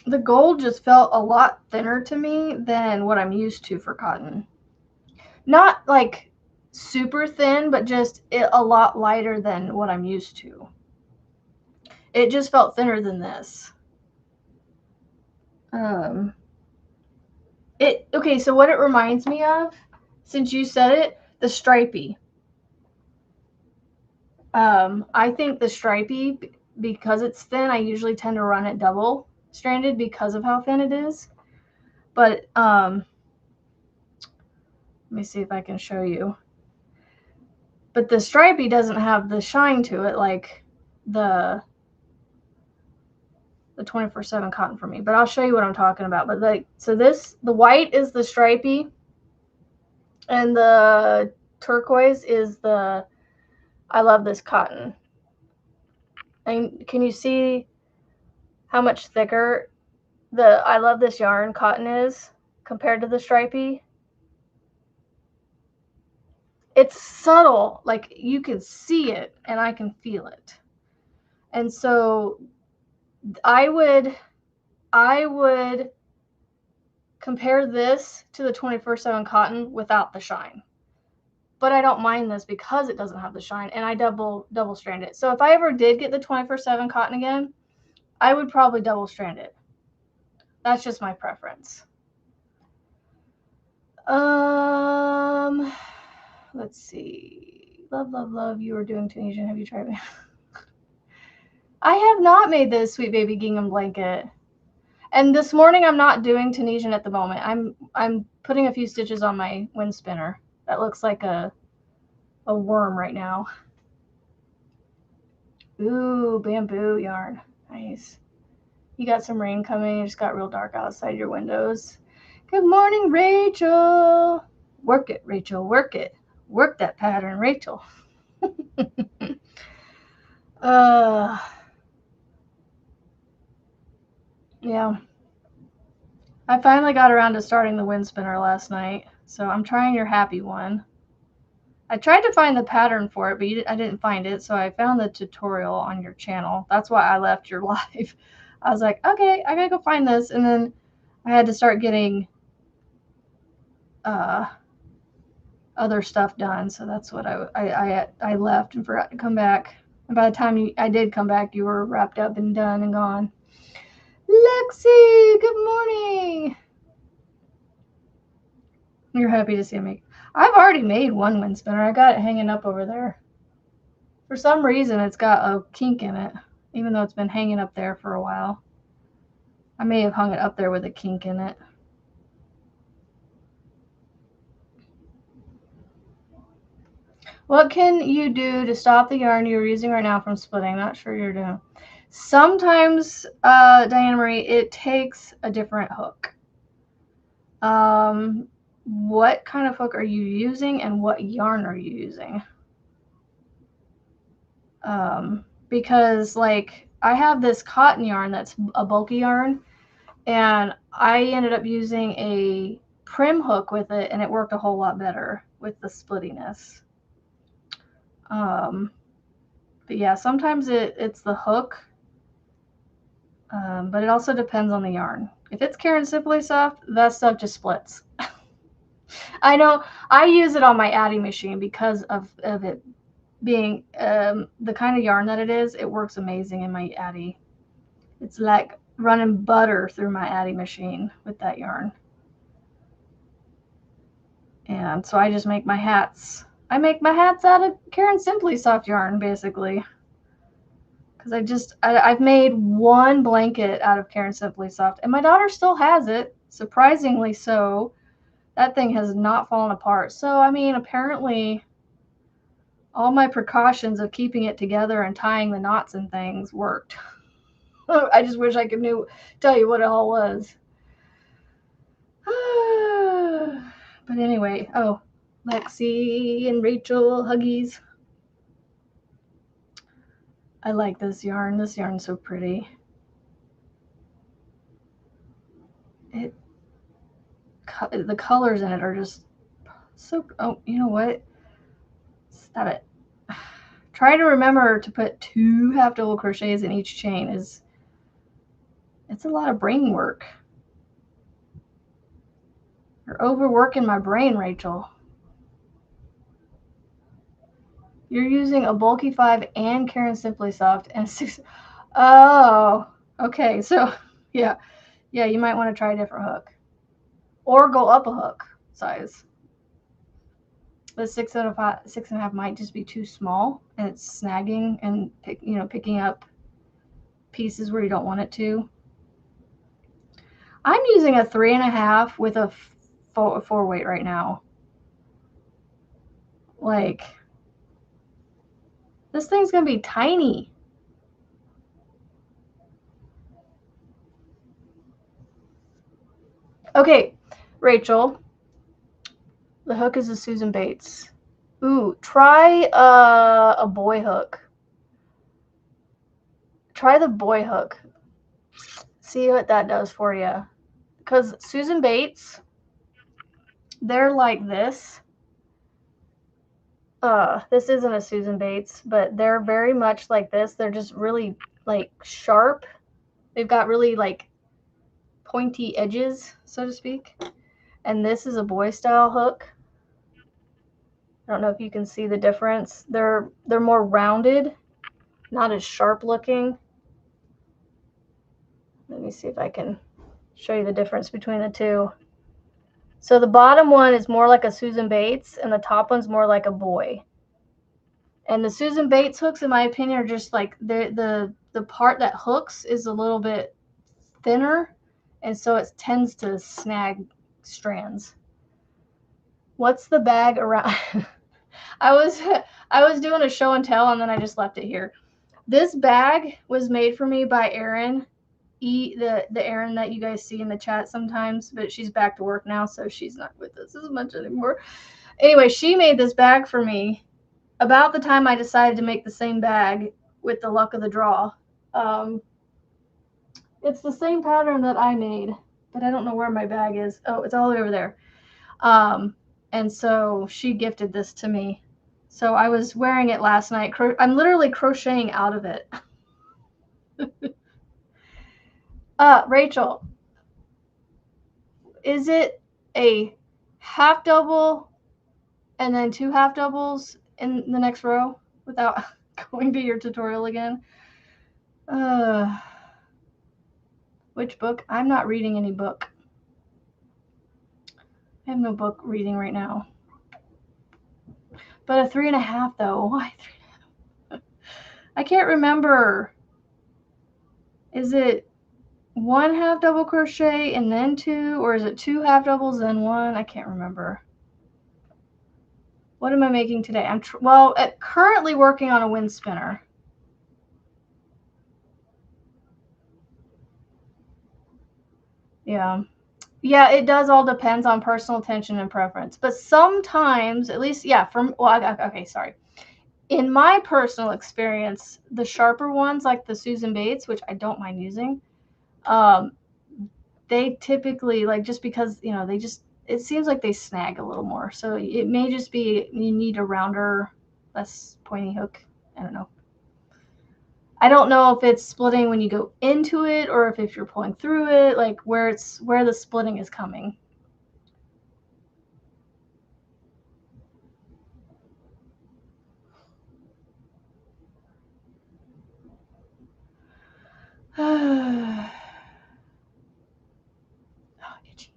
The gold just felt a lot thinner to me than what I'm used to for cotton. Not like super thin, but just a lot lighter than what I'm used to. It just felt thinner than this. Okay, so what it reminds me of, since you said it, the stripey. I think the stripey, because it's thin, I usually tend to run it double stranded because of how thin it is. But let me see if I can show you. But the stripey doesn't have the shine to it like the the 24/7 cotton for me, but I'll show you what I'm talking about. But like, so this, the white is the stripy, and the turquoise is the, I love this cotton. And can you see how much thicker the I love this yarn cotton is compared to the stripy? It's subtle, like you can see it and I can feel it. And so I would compare this to the 24/7 cotton without the shine. But I don't mind this because it doesn't have the shine, and I double strand it. So if I ever did get the 24/7 cotton again, I would probably double strand it. That's just my preference. Let's see. Love, love, love. You are doing Tunisian. Have you tried it? I have not made this sweet baby gingham blanket. And this morning I'm not doing Tunisian at the moment. I'm putting a few stitches on my wind spinner. That looks like a worm right now. Ooh, bamboo yarn. Nice. You got some rain coming. It just got real dark outside your windows. Good morning, Rachel. Work it, Rachel. Work it. Work that pattern, Rachel. Yeah. I finally got around to starting the wind spinner last night, so I'm trying your happy one. I tried to find the pattern for it, but I didn't find it, so I found the tutorial on your channel. That's why I left your live. I was like, okay, I gotta go find this, and then I had to start getting other stuff done, so that's what I left and forgot to come back. And by the time I did come back, you were wrapped up and done and gone. Lexi, good morning. You're happy to see me. I've already made one wind spinner. I got it hanging up over there. For some reason, it's got a kink in it, even though it's been hanging up there for a while. I may have hung it up there with a kink in it. What can you do to stop the yarn you're using right now from splitting? Not sure you're doing. Sometimes, Diana Marie, it takes a different hook. What kind of hook are you using and what yarn are you using? Because like I have this cotton yarn that's a bulky yarn, and I ended up using a prim hook with it, and it worked a whole lot better with the splittiness. But yeah, sometimes it's the hook, but it also depends on the yarn. If it's Karen Simply Soft, that stuff just splits. I know I use it on my Addy machine because of it being the kind of yarn that it is. It works amazing in my Addy. It's like running butter through my Addy machine with that yarn. And so I just make my hats. I make my hats out of Karen Simply Soft yarn, basically. Because I've made one blanket out of Karen Simply Soft, and my daughter still has it, surprisingly so. That thing has not fallen apart. So, I mean, apparently all my precautions of keeping it together and tying the knots and things worked. I just wish I could tell you what it all was. But anyway, oh, Lexi and Rachel, huggies. I like this yarn. This yarn's so pretty. The colors in it are just so, oh, you know what? Stop it. Try to remember to put 2 half double crochets in each chain. It's a lot of brain work. You're overworking my brain, Rachel. You're using a bulky 5 and Karen Simply Soft and 6. Oh, okay. So yeah, you might want to try a different hook, or go up a hook size. The 6.5 might just be too small, and it's snagging and picking up pieces where you don't want it to. I'm using a 3.5 with a 4 weight right now. Like, this thing's gonna be tiny. Okay, Rachel. The hook is a Susan Bates. Ooh, try a boy hook. Try the boy hook. See what that does for you. Because Susan Bates, they're like this. This isn't a Susan Bates, but they're very much like this. They're just really like sharp. They've got really like pointy edges, so to speak. And this is a boy style hook. I don't know if you can see the difference. They're more rounded, not as sharp looking. Let me see if I can show you the difference between the two. So the bottom one is more like a Susan Bates, and the top one's more like a boy. And the Susan Bates hooks, in my opinion, are just like the part that hooks is a little bit thinner, and so it tends to snag strands. What's the bag around? I was doing a show and tell, and then I just left it here. This bag was made for me by Erin. The Erin that you guys see in the chat sometimes, but she's back to work now, so she's not with us as much anymore. Anyway, she made this bag for me about the time I decided to make the same bag with the luck of the draw. It's the same pattern that I made, but I don't know where my bag is. Oh, it's all the way over there. And so she gifted this to me. So I was wearing it last night. I'm literally crocheting out of it. Rachel, is it a half double and then 2 half doubles in the next row without going to your tutorial again? Which book? I'm not reading any book. I have no book reading right now. But a 3.5 though. Why 3.5? I can't remember. Is it 1 half double crochet and then 2, or is it 2 half doubles then 1? I can't remember. What am I making today? I'm currently working on a wind spinner. Yeah, it does all depends on personal attention and preference. But sometimes, at least, yeah, okay, sorry. In my personal experience, the sharper ones, like the Susan Bates, which I don't mind using, they typically, like, just because, you know, it seems like they snag a little more. So it may just be you need a rounder, less pointy hook. I don't know. I don't know if it's splitting when you go into it or if you're pulling through it, like where the splitting is coming. Oh, itchy.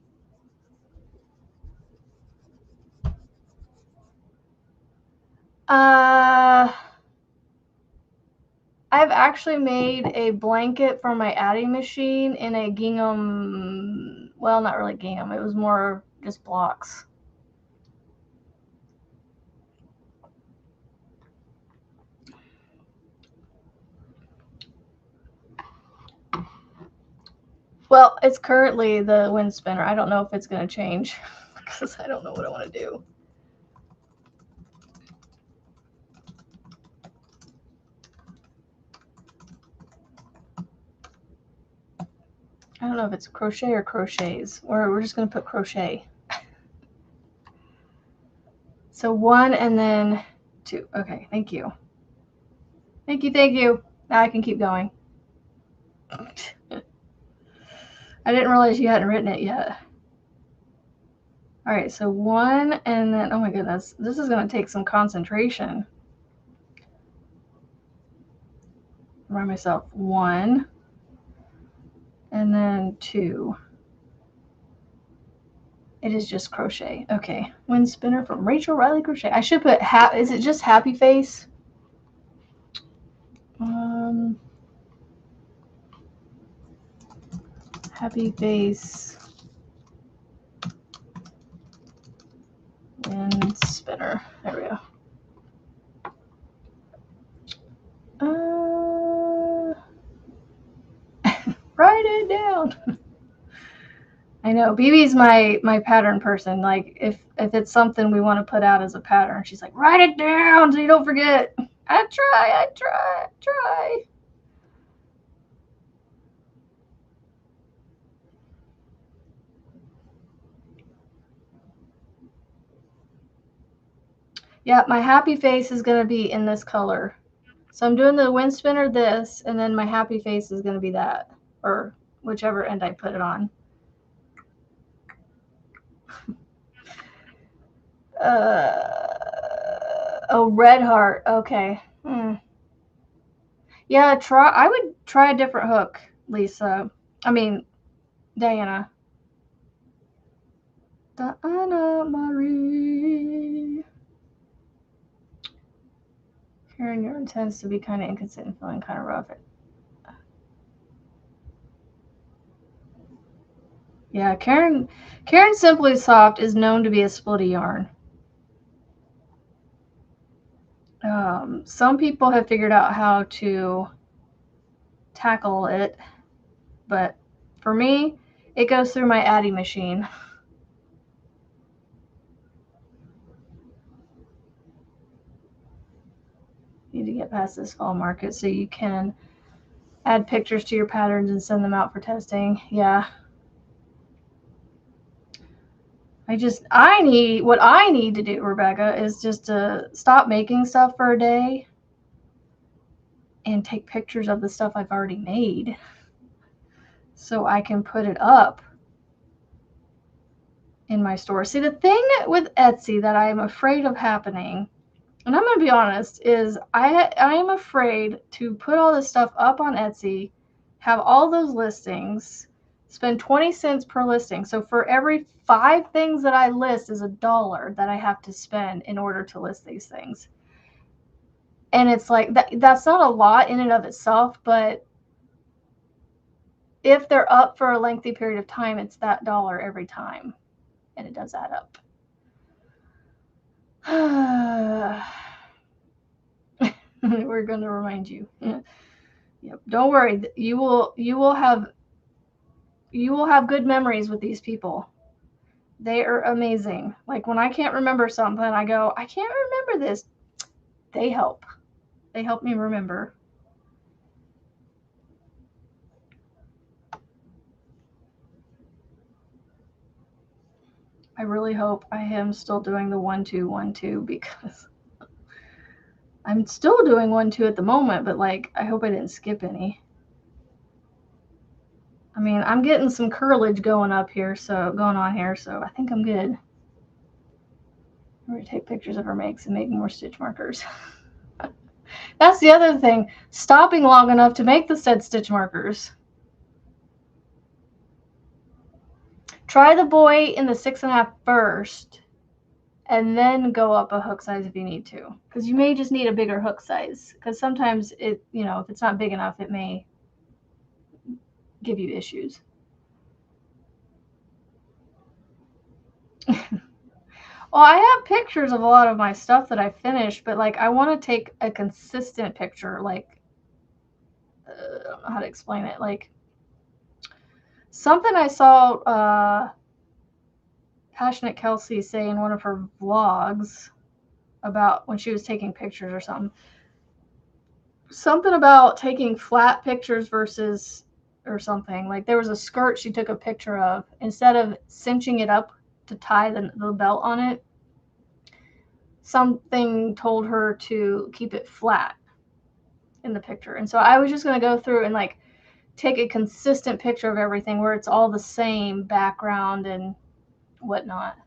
I've actually made a blanket for my adding machine in a gingham. Well, not really gingham. It was more just blocks. Well, it's currently the wind spinner. I don't know if it's going to change because I don't know what I want to do. I don't know if it's crochet or crochets, or we're just going to put crochet. So 1 and then 2. Okay, thank you. Thank you. Now I can keep going. I didn't realize you hadn't written it yet. All right, so 1 and then, oh my goodness, this is going to take some concentration. Remind myself, 1 and then 2. It is just crochet. Okay, wind spinner from Rachel Riley Crochet. I should put, is it just happy face? Happy face wind spinner. There we go. Write it down. I I know. BB's my pattern person. Like if it's something we want to put out as a pattern, she's like, write it down so you don't forget. I try. Yeah, my happy face is gonna be in this color. So I'm doing the wind spinner this, and then my happy face is gonna be that, or whichever end I put it on. Oh, red heart. Okay. Yeah, I would try a different hook, Lisa. I mean, Diana. Diana Marie. Karen, your tends to be kind of inconsistent, feeling kind of rough. Yeah, Karen Simply Soft is known to be a splitty yarn. Some people have figured out how to tackle it, but for me, it goes through my Addy machine. Need to get past this fall market so you can add pictures to your patterns and send them out for testing. Yeah. What I need to do, Rebecca, is just to stop making stuff for a day and take pictures of the stuff I've already made so I can put it up in my store. See, the thing with Etsy that I'm afraid of happening, and I'm going to be honest, is I am afraid to put all this stuff up on Etsy, have all those listings, spend 20 cents per listing. So for every 5 things that I list is $1 that I have to spend in order to list these things. And it's like that's not a lot in and of itself, but if they're up for a lengthy period of time, it's that $1 every time, and it does add up. We're going to remind you. Yep. Don't worry. You will have good memories with these people. They are amazing. Like when I can't remember something, I go, I can't remember this. They help. They help me remember. I really hope I am still doing the 1-2-1-2 because I'm still doing 1-2 at the moment, but like I hope I didn't skip any. I mean, I'm getting some curlage going on here, so I think I'm good. I'm going to take pictures of her makes and make more stitch markers. That's the other thing, stopping long enough to make the said stitch markers. Try the boy in the 6.5 first, and then go up a hook size if you need to, because you may just need a bigger hook size, because sometimes it, if it's not big enough, it may give you issues. Well, I have pictures of a lot of my stuff that I finished, but like I want to take a consistent picture. Like I don't know how to explain it. Like something I saw Passionate Kelsey say in one of her vlogs about when she was taking pictures or something. Something about taking flat pictures versus or something. Like there was a skirt she took a picture of. Instead of cinching it up to tie the belt on it, something told her to keep it flat in the picture. And so I was just going to go through and like take a consistent picture of everything where it's all the same background and whatnot.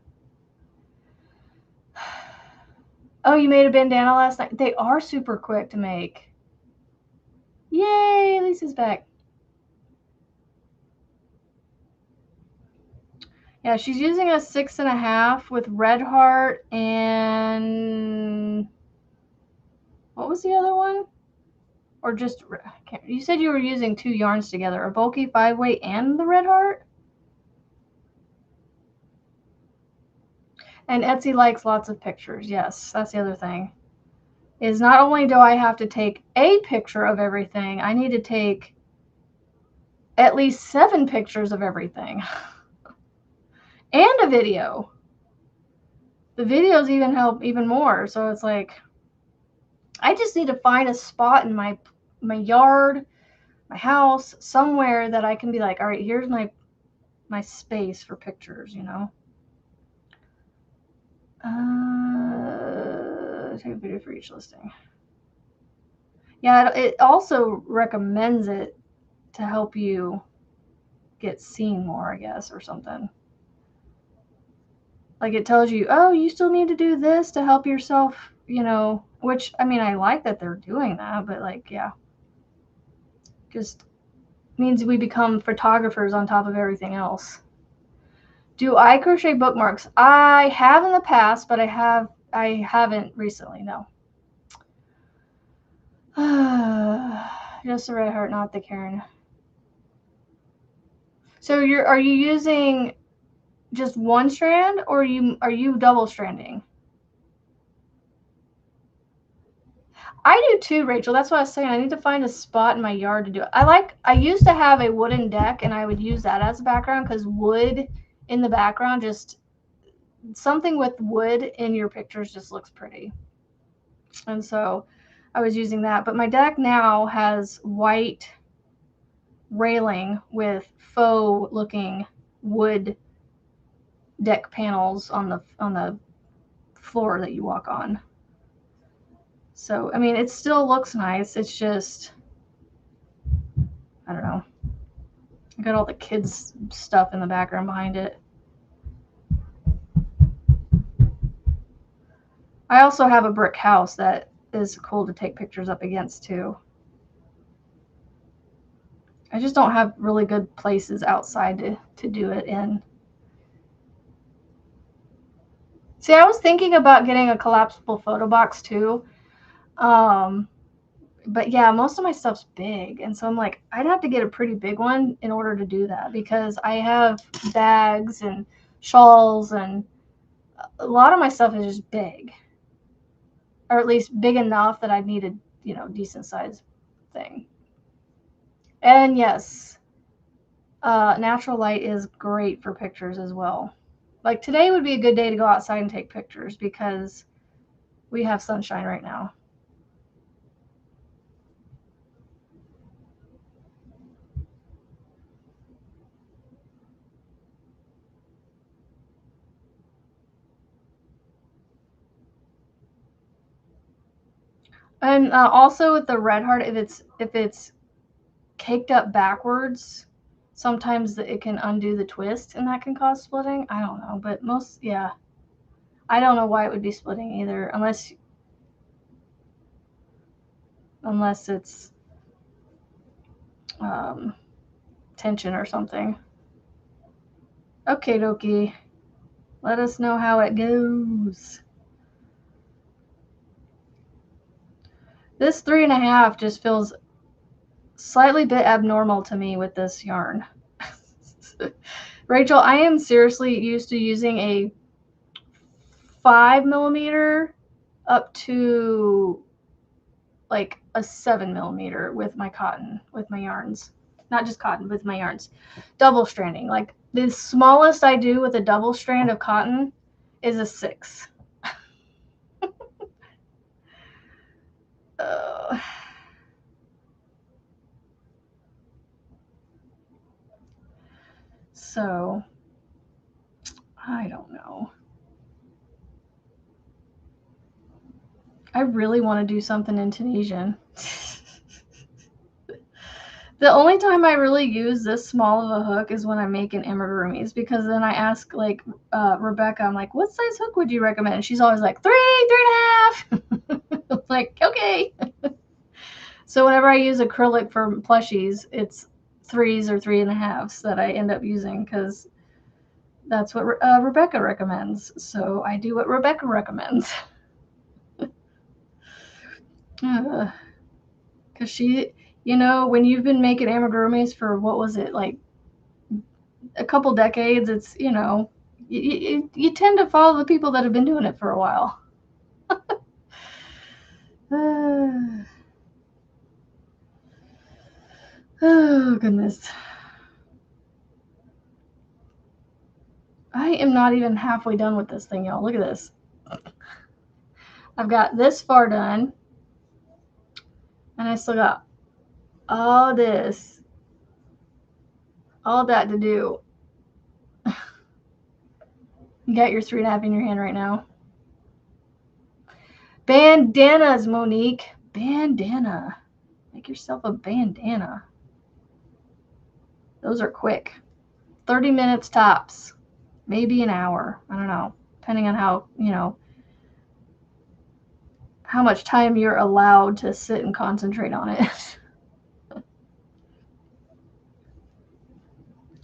Oh, you made a bandana last night? They are super quick to make. Yay, Lisa's back. Yeah, she's using a 6.5 with Red Heart and what was the other one? Or just, you said you were using 2 yarns together, a bulky 5-weight and the Red Heart? And Etsy likes lots of pictures. Yes, that's the other thing. Is not only do I have to take a picture of everything, I need to take at least 7 pictures of everything. and a video. The videos even help even more. So it's like, I just need to find a spot in my yard, my house, somewhere that I can be like, all right, here's my space for pictures, you know. Take a video for each listing. Yeah, it also recommends it to help you get seen more, I guess, or something. Like it tells you, oh, you still need to do this to help yourself, you know, which, I mean, I like that they're doing that, but like, yeah, just means we become photographers on top of everything else. Do I crochet bookmarks? I have in the past, but I haven't recently, no. Just the red heart, not the Karen. So are you using just one strand, or are you double stranding? I do too, Rachel. That's what I was saying. I need to find a spot in my yard to do it. I used to have a wooden deck, and I would use that as a background because wood in the background, just something with wood in your pictures just looks pretty. And so I was using that. But my deck now has white railing with faux looking wood deck panels on the floor that you walk on. So, I mean, it still looks nice. It's just, I don't know. I got all the kids' stuff in the background behind it. I also have a brick house that is cool to take pictures up against too. I just don't have really good places outside to do it in. See, I was thinking about getting a collapsible photo box too. But yeah, most of my stuff's big. And so I'm like, I'd have to get a pretty big one in order to do that because I have bags and shawls, and a lot of my stuff is just big. Or at least big enough that I'd need a, you know, decent size thing. And yes, natural light is great for pictures as well. Like today would be a good day to go outside and take pictures because we have sunshine right now. And also with the red heart, if it's caked up backwards, sometimes it can undo the twist and that can cause splitting. I don't know, but yeah. I don't know why it would be splitting either, unless it's tension or something. Okay, dokie. Let us know how it goes. This 3.5 just feels slightly bit abnormal to me with this yarn. Rachel, I am seriously used to using a 5mm up to like a 7mm with my cotton, with my yarns. Not just cotton, with my yarns. Double stranding. Like the smallest I do with a double strand of cotton is a 6. So, I don't know. I really want to do something in Tunisian. The only time I really use this small of a hook is when I'm making amigurumis, because then I ask like Rebecca, I'm like, what size hook would you recommend? And she's always like 3.5. I'm like, okay. So whenever I use acrylic for plushies, it's 3s or 3.5s that I end up using because that's what Rebecca recommends. So I do what Rebecca recommends. Because she, you know, when you've been making amigurumis for, what was it, like a couple decades, it's, you know, you tend to follow the people that have been doing it for a while. Oh, goodness. I am not even halfway done with this thing, y'all. Look at this. I've got this far done. And I still got all this. All that to do. You got your 3.5 in your hand right now. Bandanas, Monique. Bandana. Make yourself a bandana. Those are quick. 30 minutes tops. Maybe an hour. I don't know. Depending on how, how much time you're allowed to sit and concentrate on it.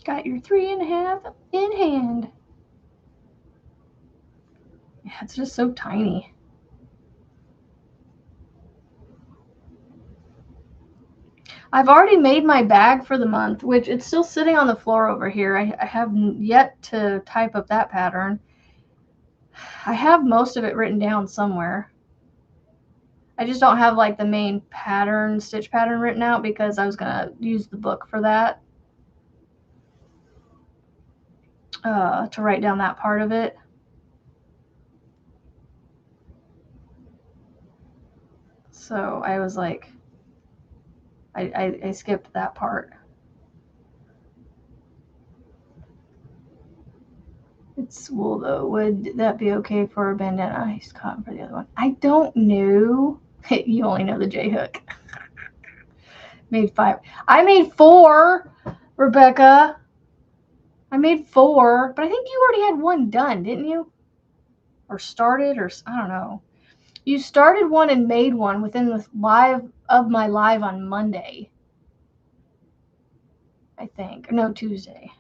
Got your 3.5 in hand. Yeah, it's just so tiny. I've already made my bag for the month, which it's still sitting on the floor over here. I have yet to type up that pattern. I have most of it written down somewhere. I just don't have like the main pattern, stitch pattern written out because I was going to use the book for that. To write down that part of it. So I was like, I skipped that part. It's wool though. Would that be okay for a bandana? I used cotton for the other one. I don't know. You only know the J hook. Made 5. I made 4, Rebecca. I made 4, but I think you already had 1 done, didn't you? Or started, or I don't know. You started 1 and made 1 within the my live on Monday. I think. No, Tuesday.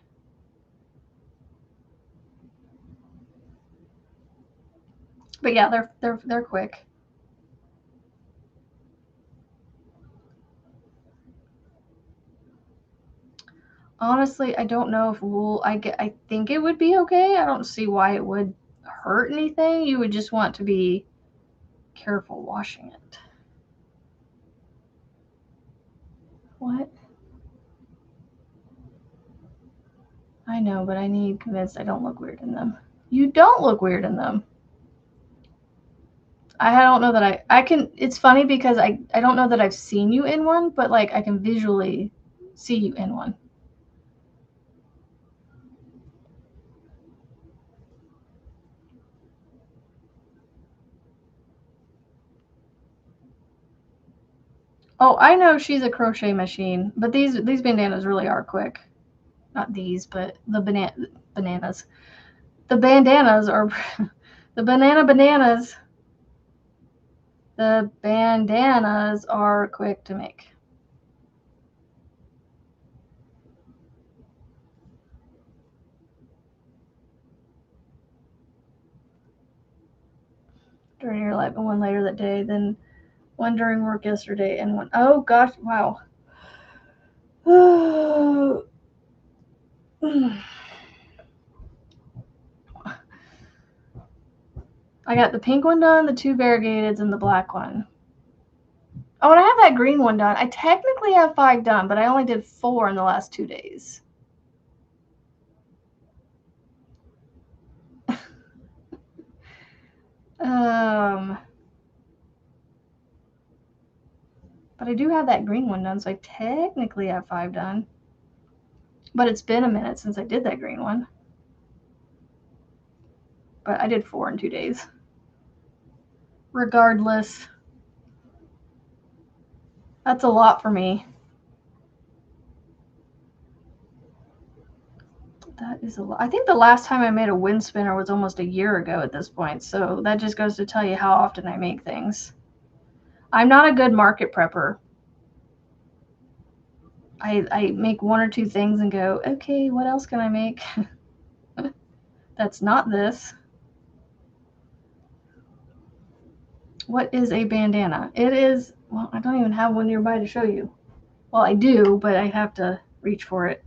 But yeah, they're quick. Honestly, I don't know if wool. I think it would be okay. I don't see why it would hurt anything. You would just want to be careful washing it. What? I know, but I need convinced I don't look weird in them. You don't look weird in them. I don't know that I can. It's funny because I don't know that I've seen you in one, but like I can visually see you in one. Oh, I know she's a crochet machine, but these bandanas really are quick. Not these, but the bananas. The bandanas are the bananas. The bandanas are quick to make. During your life and one later that day, then one during work yesterday, and one. Oh gosh, wow. I got the pink one done, the 2 variegateds, and the black one. Oh, and I have that green one done. I technically have 5 done, but I only did 4 in the last 2 days. But I do have that green one done, so I technically have 5 done. But it's been a minute since I did that green one. But I did 4 in 2 days. Regardless, that's a lot for me. That is a lot. I think the last time I made a wind spinner was almost a year ago at this point, so that just goes to tell you how often I make things. I'm not a good market prepper. I make 1 or 2 things and go, okay, what else can I make? That's not this. What is a bandana? It is, well, I don't even have one nearby to show you. Well, I do, but I have to reach for it.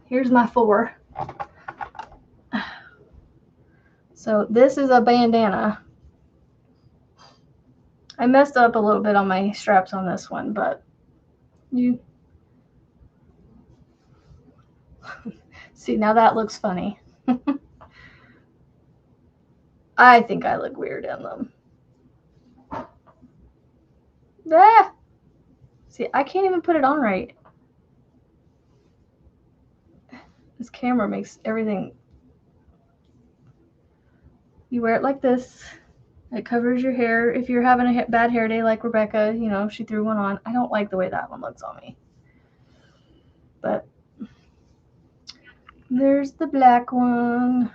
Here's my 4. So this is a bandana. I messed up a little bit on my straps on this one, but You see, now that looks funny. I think I look weird in them. Ah! See, I can't even put it on right. This camera makes everything. You wear it like this. It covers your hair. If you're having a bad hair day like Rebecca, you know, she threw one on. I don't like the way that one looks on me. But there's the black one.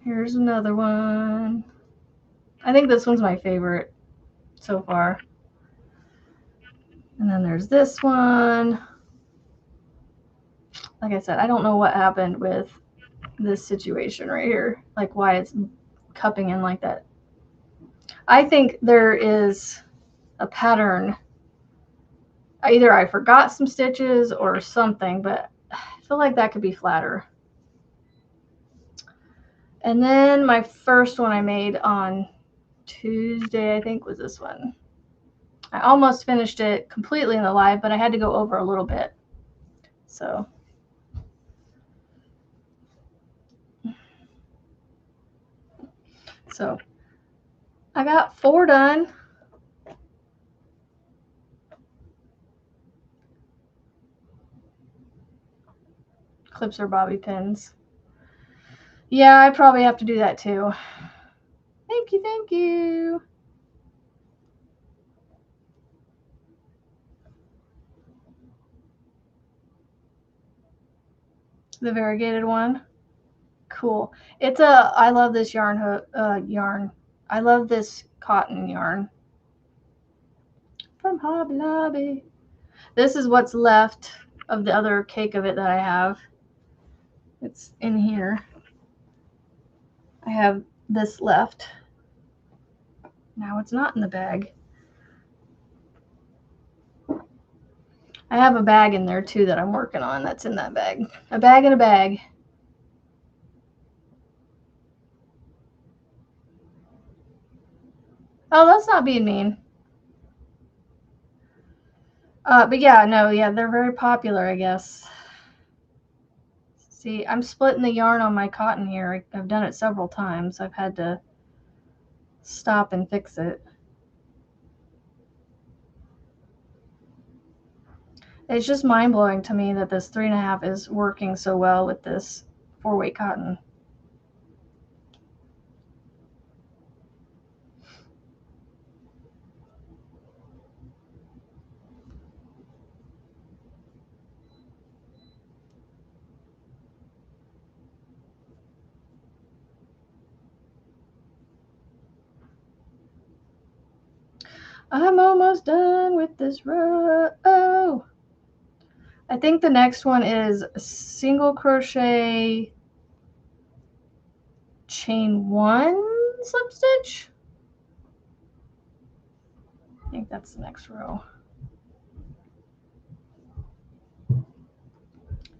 Here's another one. I think this one's my favorite so far. And then there's this one. Like I said, I don't know what happened with this situation right here. Like why it's cupping in like that. I think there is a pattern. Either I forgot some stitches or something, but I feel like that could be flatter. And then my first one I made on Tuesday, I think, was this one. I almost finished it completely in the live, but I had to go over a little bit. So I got 4 done. Clips or bobby pins. Yeah, I probably have to do that too. Thank you, thank you. The variegated one. Cool. It's a, I love this yarn. I love this cotton yarn from Hobby Lobby. This is what's left of the other cake of it that I have. It's in here. I have this left. Now it's not in the bag. I have a bag in there too that I'm working on. That's in that bag. A bag and a bag. Oh, that's not being mean. But yeah, no, yeah, they're very popular, I guess. See, I'm splitting the yarn on my cotton here. I've done it several times. I've had to stop and fix it. It's just mind-blowing to me that this 3.5 is working so well with this 4-weight cotton. I'm almost done with this row. Oh, I think the next one is single crochet chain 1 slip stitch. I think that's the next row.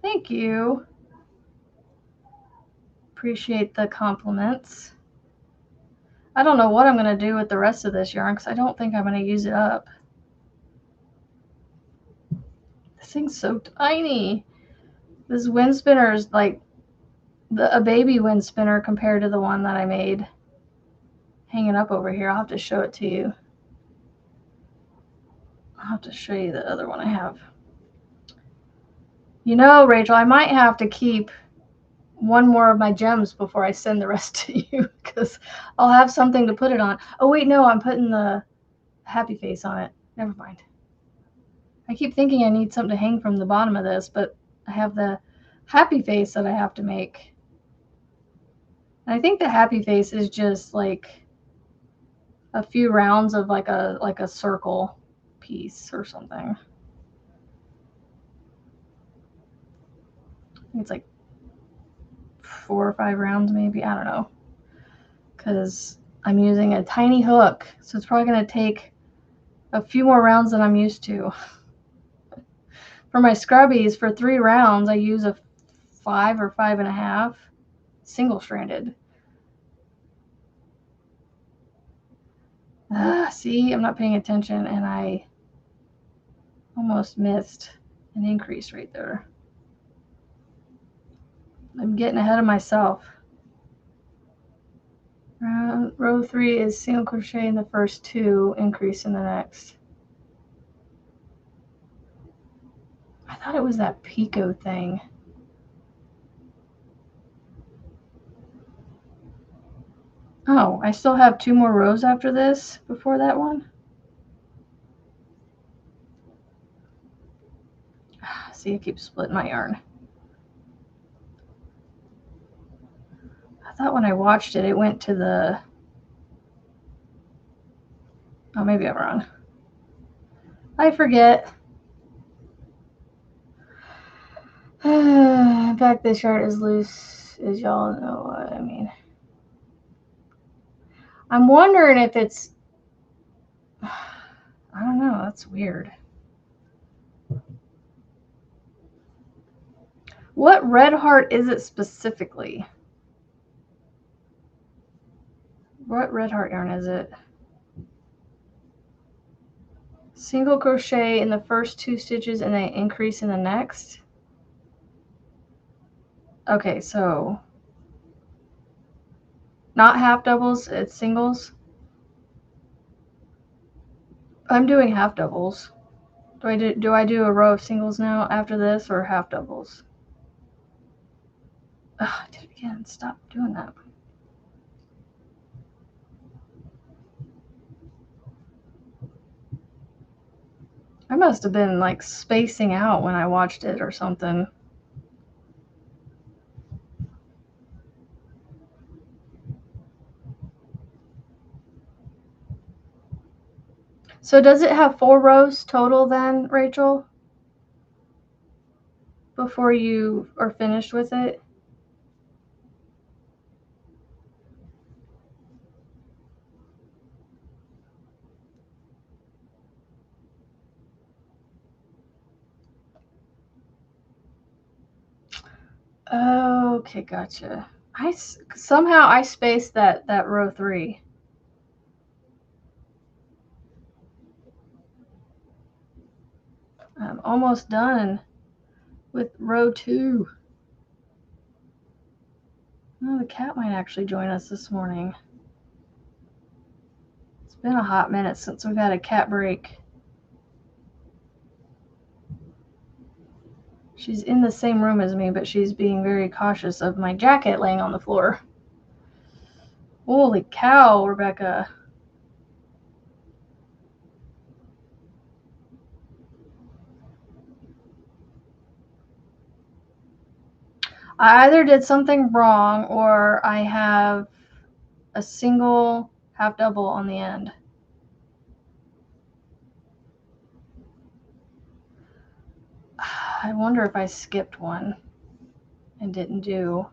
Thank you. Appreciate the compliments. I don't know what I'm going to do with the rest of this yarn because I don't think I'm going to use it up. This thing's so tiny. This wind spinner is like a baby wind spinner compared to the one that I made hanging up over here. I'll have to show it to you. I'll have to show you the other one I have. You know, Rachel, I might have to keep one more of my gems before I send the rest to you because I'll have something to put it on. Oh, wait, no, I'm putting the happy face on it. Never mind. I keep thinking I need something to hang from the bottom of this, but I have the happy face that I have to make. And I think the happy face is just like a few rounds of like a circle piece or something. I think it's like 4 or 5 rounds maybe. I don't know. Because I'm using a tiny hook, so it's probably going to take a few more rounds than I'm used to. For my scrubbies, for 3 rounds, I use a 5 or 5.5 single-stranded. See, I'm not paying attention, and I Almost missed an increase right there. I'm getting ahead of myself. Row 3 is single crochet in the first 2, increase in the next. I thought it was that picot thing. Oh, I still have 2 more rows after this before that one. See, I keep splitting my yarn. I thought when I watched it, it went to the... Oh, maybe I'm wrong. I forget. In fact, this yarn is loose, as y'all know what I mean. I'm wondering if it's... I don't know, that's weird. What red heart is it specifically? What red heart yarn is it? Single crochet in the first 2 stitches and then increase in the next? Okay, so not half doubles, it's singles. I'm doing half doubles. Do I do a row of singles now after this, or half doubles? Ugh, I did it again. Stop doing that. I must have been like spacing out when I watched it or something. So does it have 4 rows total then, Rachel? Before you are finished with it? Okay, gotcha. Somehow I spaced that row 3. I'm almost done with row 2. Oh, the cat might actually join us this morning. It's been a hot minute since we've had a cat break. She's in the same room as me, but she's being very cautious of my jacket laying on the floor. Holy cow, Rebecca. I either did something wrong or I have a single half double on the end. I wonder if I skipped one and didn't do.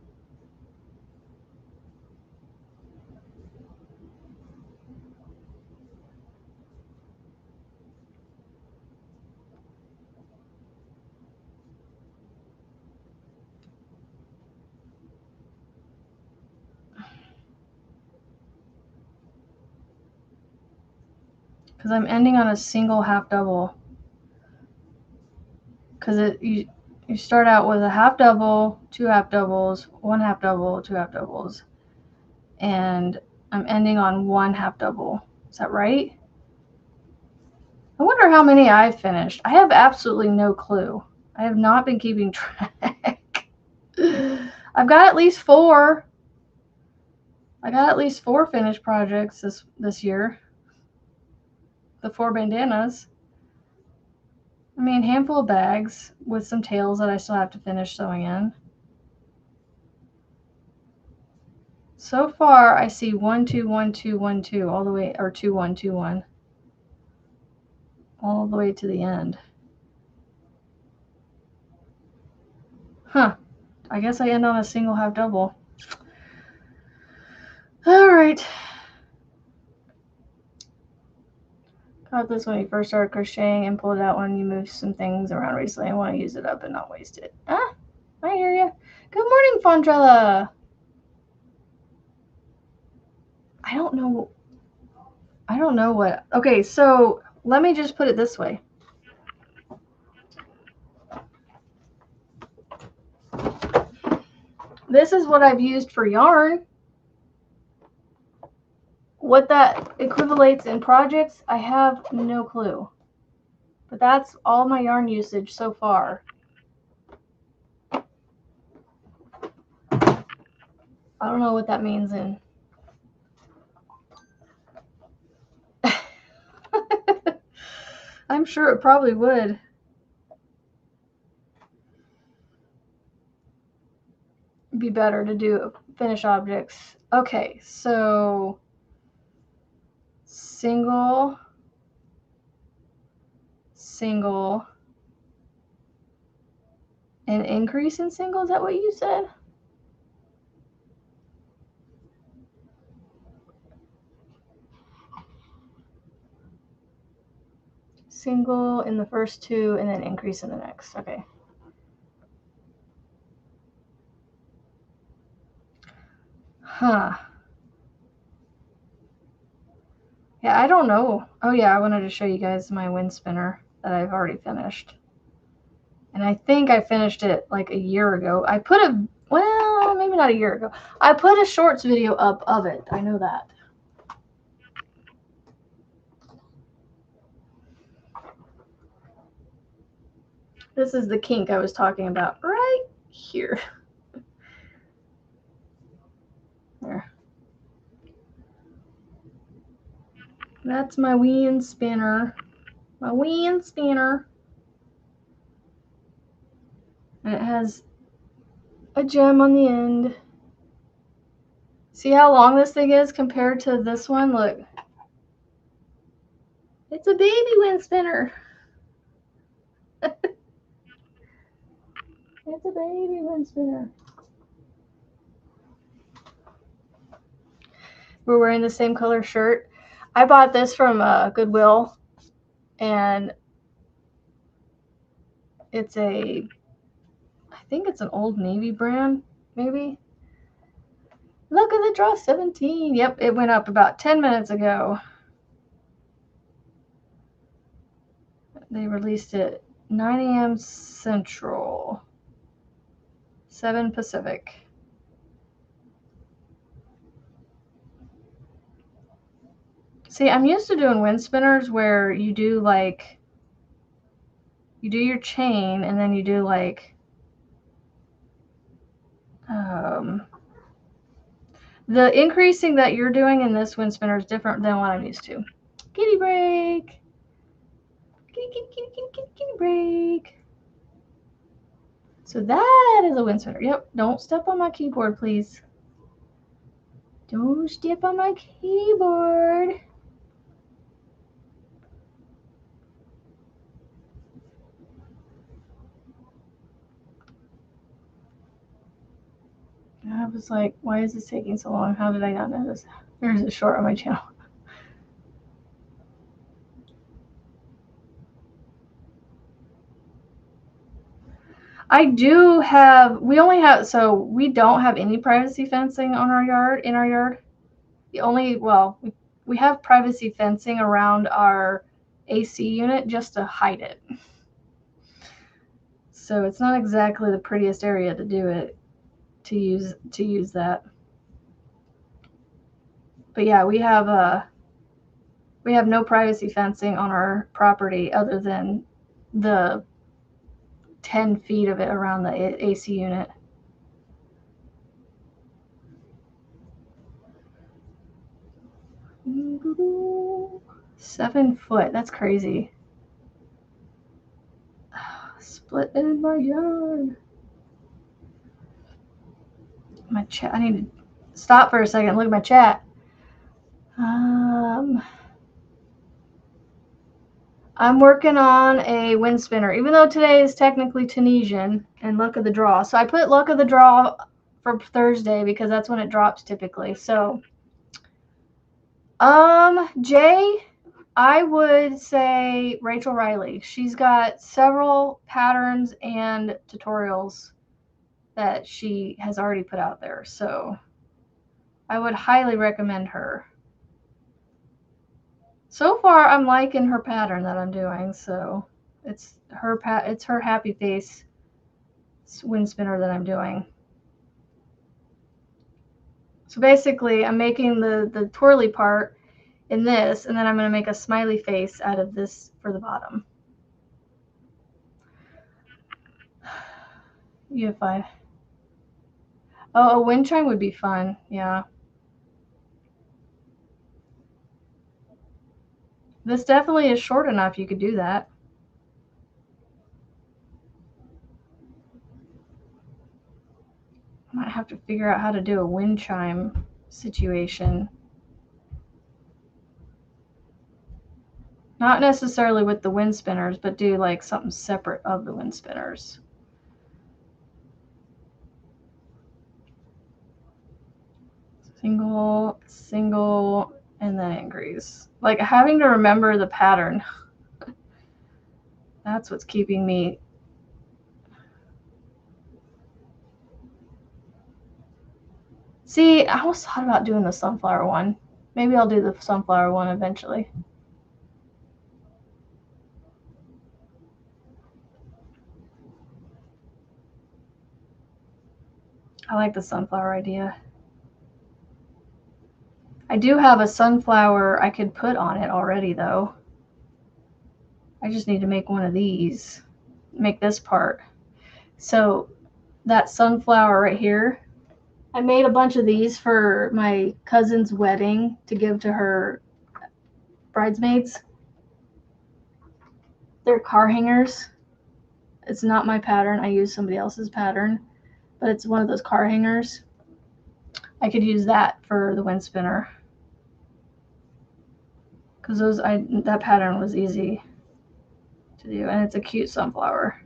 Because I'm ending on a single half double. Because you start out with a half double, 2 half doubles, 1 half double, 2 half doubles, and I'm ending on 1 half double. Is that right? I wonder how many I've finished. I have absolutely no clue. I have not been keeping track. I've got at least 4. I got at least 4 finished projects this year. The 4 bandanas. I mean, handful of bags with some tails that I still have to finish sewing in. So far, I see 1, 2, 1, 2, 1, 2 all the way, or 2, 1, 2, 1, all the way to the end. Huh. I guess I end on a single half double. All right. Got this when you first started crocheting and pulled it out when you moved some things around recently. I want to use it up and not waste it. Ah, I hear you. Good morning, Fondrella. I don't know what. Okay, so let me just put it this way. This is what I've used for yarn. What that equivalates in projects, I have no clue. But that's all my yarn usage so far. I don't know what that means in. I'm sure it probably would. Be better to do finish objects. Okay, so single, single, and increase in single. Is that what you said? Single in the first two and then increase in the next. Okay. Huh. Yeah, I don't know. Oh yeah, I wanted to show you guys my wind spinner that I've already finished. And I think I finished it like a year ago. I put a, well, maybe not a year ago. I put a shorts video up of it. I know that. This is the kink I was talking about right here. There. That's my wind spinner. My wind spinner. And it has a gem on the end. See how long this thing is compared to this one? Look. It's a baby wind spinner. It's a baby wind spinner. We're wearing the same color shirt. I bought this from Goodwill, and it's a, I think it's an Old Navy brand, maybe. Look at the draw 17. Yep, it went up about 10 minutes ago. They released it 9 a.m. Central, 7 Pacific. See, I'm used to doing wind spinners where you do like, you do your chain and then you do like, the increasing that you're doing in this wind spinner is different than what I'm used to. Kitty break. Kitty, kitty, kitty, kitty, kitty, kitty break. So that is a wind spinner. Yep, don't step on my keyboard, please. Don't step on my keyboard. I was like, why is this taking so long? How did I not notice? There's a short on my channel. I do have, we only have, so we don't have any privacy fencing on our yard, in our yard. The only, well, we have privacy fencing around our AC unit just to hide it. So it's not exactly the prettiest area to do it, to use that. But yeah, we have no privacy fencing on our property other than the 10 feet of it around the AC unit. Ooh, 7 foot. That's crazy. Split in my yard. My chat. I need to stop for a second. Look at my chat. I'm working on a wind spinner, even though today is technically Tunisian and luck of the draw. So I put luck of the draw for Thursday because that's when it drops typically. So, Jay, I would say Rachel Riley. She's got several patterns and tutorials that she has already put out there. So I would highly recommend her. So far, I'm liking her pattern that I'm doing. So it's her happy face wind spinner that I'm doing. So basically, I'm making the twirly part in this, and then I'm going to make a smiley face out of this for the bottom. Unify. Oh, a wind chime would be fun. Yeah. This definitely is short enough. You could do that. I might have to figure out how to do a wind chime situation. Not necessarily with the wind spinners, but do like something separate of the wind spinners. Single, single, and then increase. Like having to remember the pattern. That's what's keeping me. See, I almost thought about doing the sunflower one. Maybe I'll do the sunflower one eventually. I like the sunflower idea. I do have a sunflower I could put on it already, though. I just need to make one of these. Make this part. So that sunflower right here, I made a bunch of these for my cousin's wedding to give to her bridesmaids. They're car hangers. It's not my pattern. I use somebody else's pattern, but it's one of those car hangers. I could use that for the wind spinner because that pattern was easy to do, and it's a cute sunflower.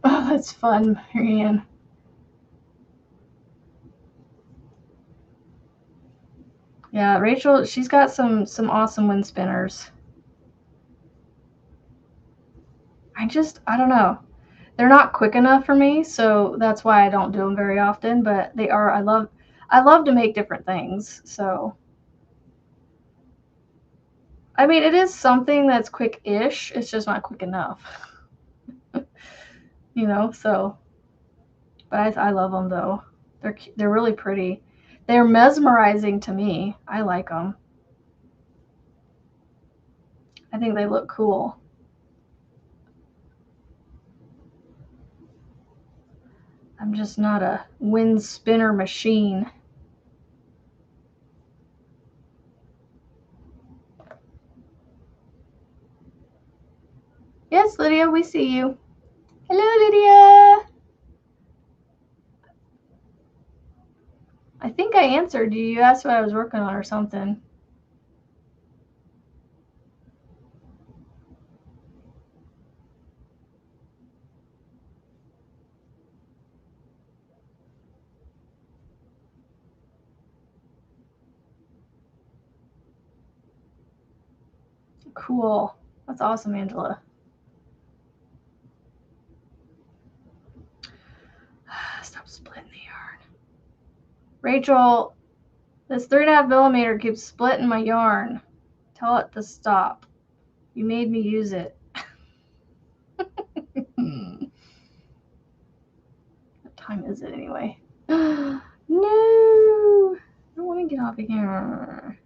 Oh, that's fun, Marianne. Yeah, Rachel, she's got some awesome wind spinners. I don't know. They're not quick enough for me, so that's why I don't do them very often, but they are. I love to make different things, so I mean, it is something that's quick-ish. It's just not quick enough. You know, so but I love them though. They're really pretty. They're mesmerizing to me. I like them. I think they look cool. I'm just not a wind spinner machine. Yes, Lydia, we see you. Hello, Lydia. I think I answered you. You asked what I was working on or something. Cool. That's awesome, Angela. Stop splitting the yarn. Rachel, this 3.5 millimeter keeps splitting my yarn. Tell it to stop. You made me use it. What time is it anyway? No! I don't want to get off of here.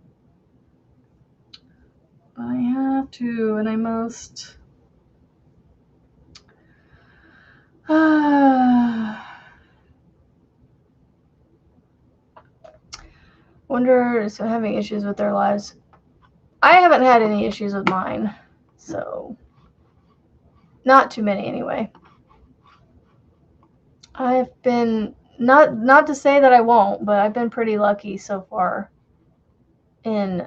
But I have to, and I must. Wonder if they're having issues with their lives. I haven't had any issues with mine, so not too many anyway. I've been not to say that I won't, but I've been pretty lucky so far in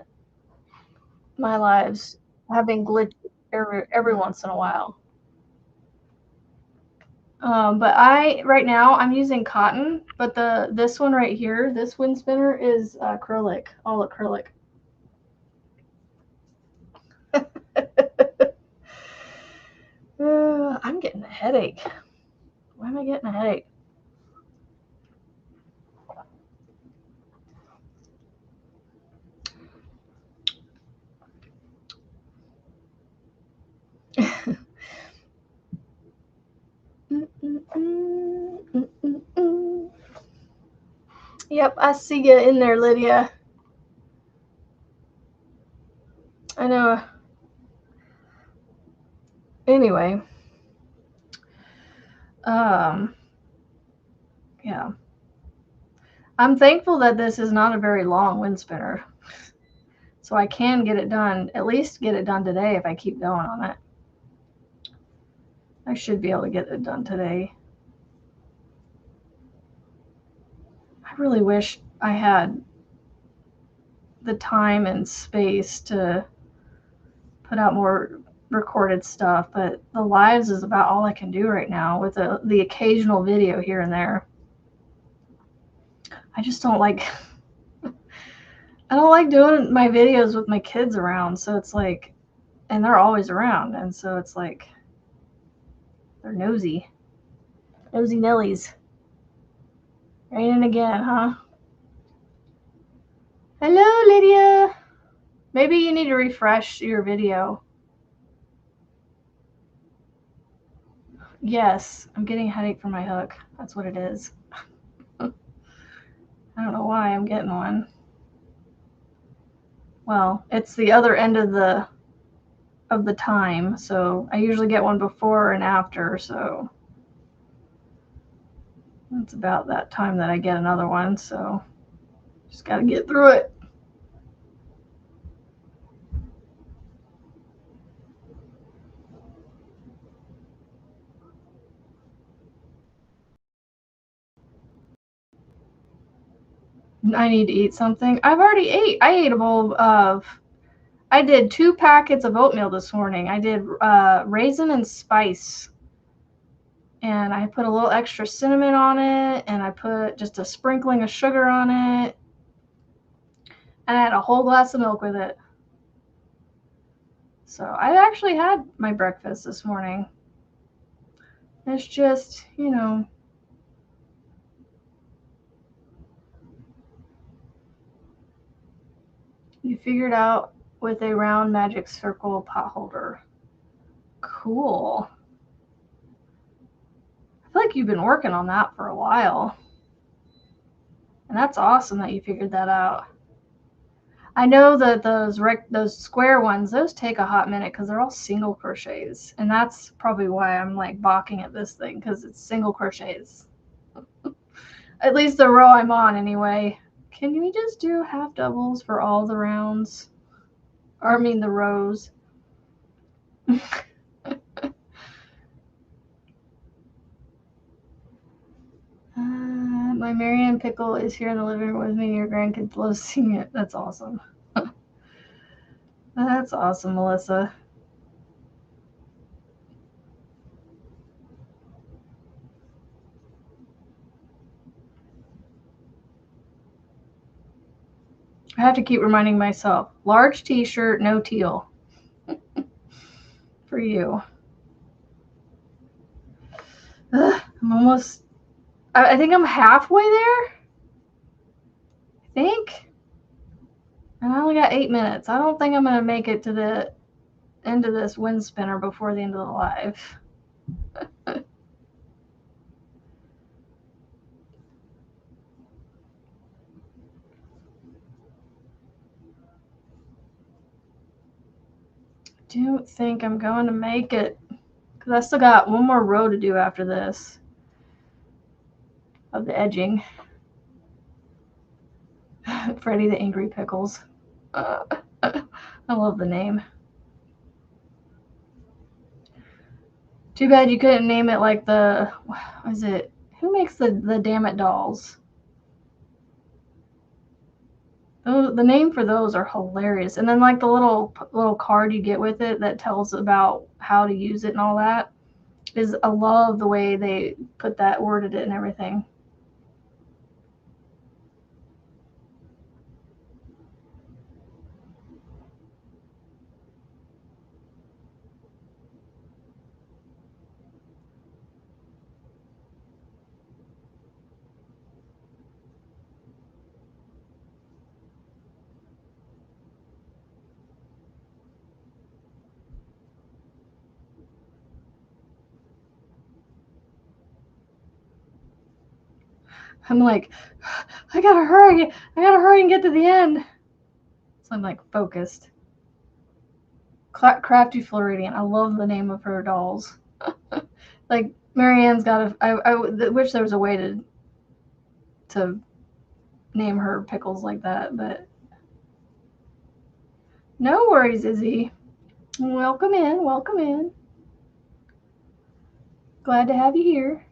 my lives, having glitches every once in a while. But right now I'm using cotton, but this one right here, this wind spinner is acrylic, all acrylic. I'm getting a headache. Why am I getting a headache? Yep, I see you in there, Lydia. I know. Anyway. Yeah. I'm thankful that this is not a very long wind spinner. So I can get it done, at least get it done today if I keep going on it. I should be able to get it done today. I really wish I had the time and space to put out more recorded stuff, but the lives is about all I can do right now with the occasional video here and there. I just don't like I don't like doing my videos with my kids around, so it's like, and they're always around, and so it's like they're nosy Nellies. Raining again, huh? Hello, Lydia. Maybe you need to refresh your video. Yes, I'm getting a headache from my hook. That's what it is. I don't know why I'm getting one. Well, it's the other end of the time, so I usually get one before and after, so it's about that time that I get another one, so just gotta get through it. I need to eat something. I've already ate. I ate a bowl of I did 2 packets of oatmeal this morning. I did raisin and spice. And I put a little extra cinnamon on it, and I put just a sprinkling of sugar on it. And I had a whole glass of milk with it. So I actually had my breakfast this morning. It's just, you know, you figured out with a round magic circle pot holder. Cool. I feel like you've been working on that for a while. And that's awesome that you figured that out. I know that those square ones, those take a hot minute because they're all single crochets. And that's probably why I'm like balking at this thing, because it's single crochets. At least the row I'm on anyway. Can we just do half doubles for all the rounds? Or I mean the rows. My Marianne pickle is here in the living room with me. Your grandkids love seeing it. That's awesome. That's awesome, Melissa. I have to keep reminding myself. Large t-shirt, no teal. For you. I'm almost... I think I'm halfway there. I think. And I only got 8 minutes. I don't think I'm going to make it to the end of this wind spinner before the end of the live. Don't think I'm going to make it, because I still got one more row to do after this of the edging. Freddy the Angry Pickles. I love the name. Too bad you couldn't name it like the, what is it? Who makes the Damn It dolls? Oh, the name for those are hilarious. And then like the little card you get with it that tells about how to use it and all that. I love the way they put that, worded it and everything. I'm like, I gotta hurry and get to the end. So I'm like focused. Crafty Floridian. I love the name of her dolls. Like Marianne's got I wish there was a way to name her pickles like that, but no worries, Izzy. Welcome in, welcome in. Glad to have you here.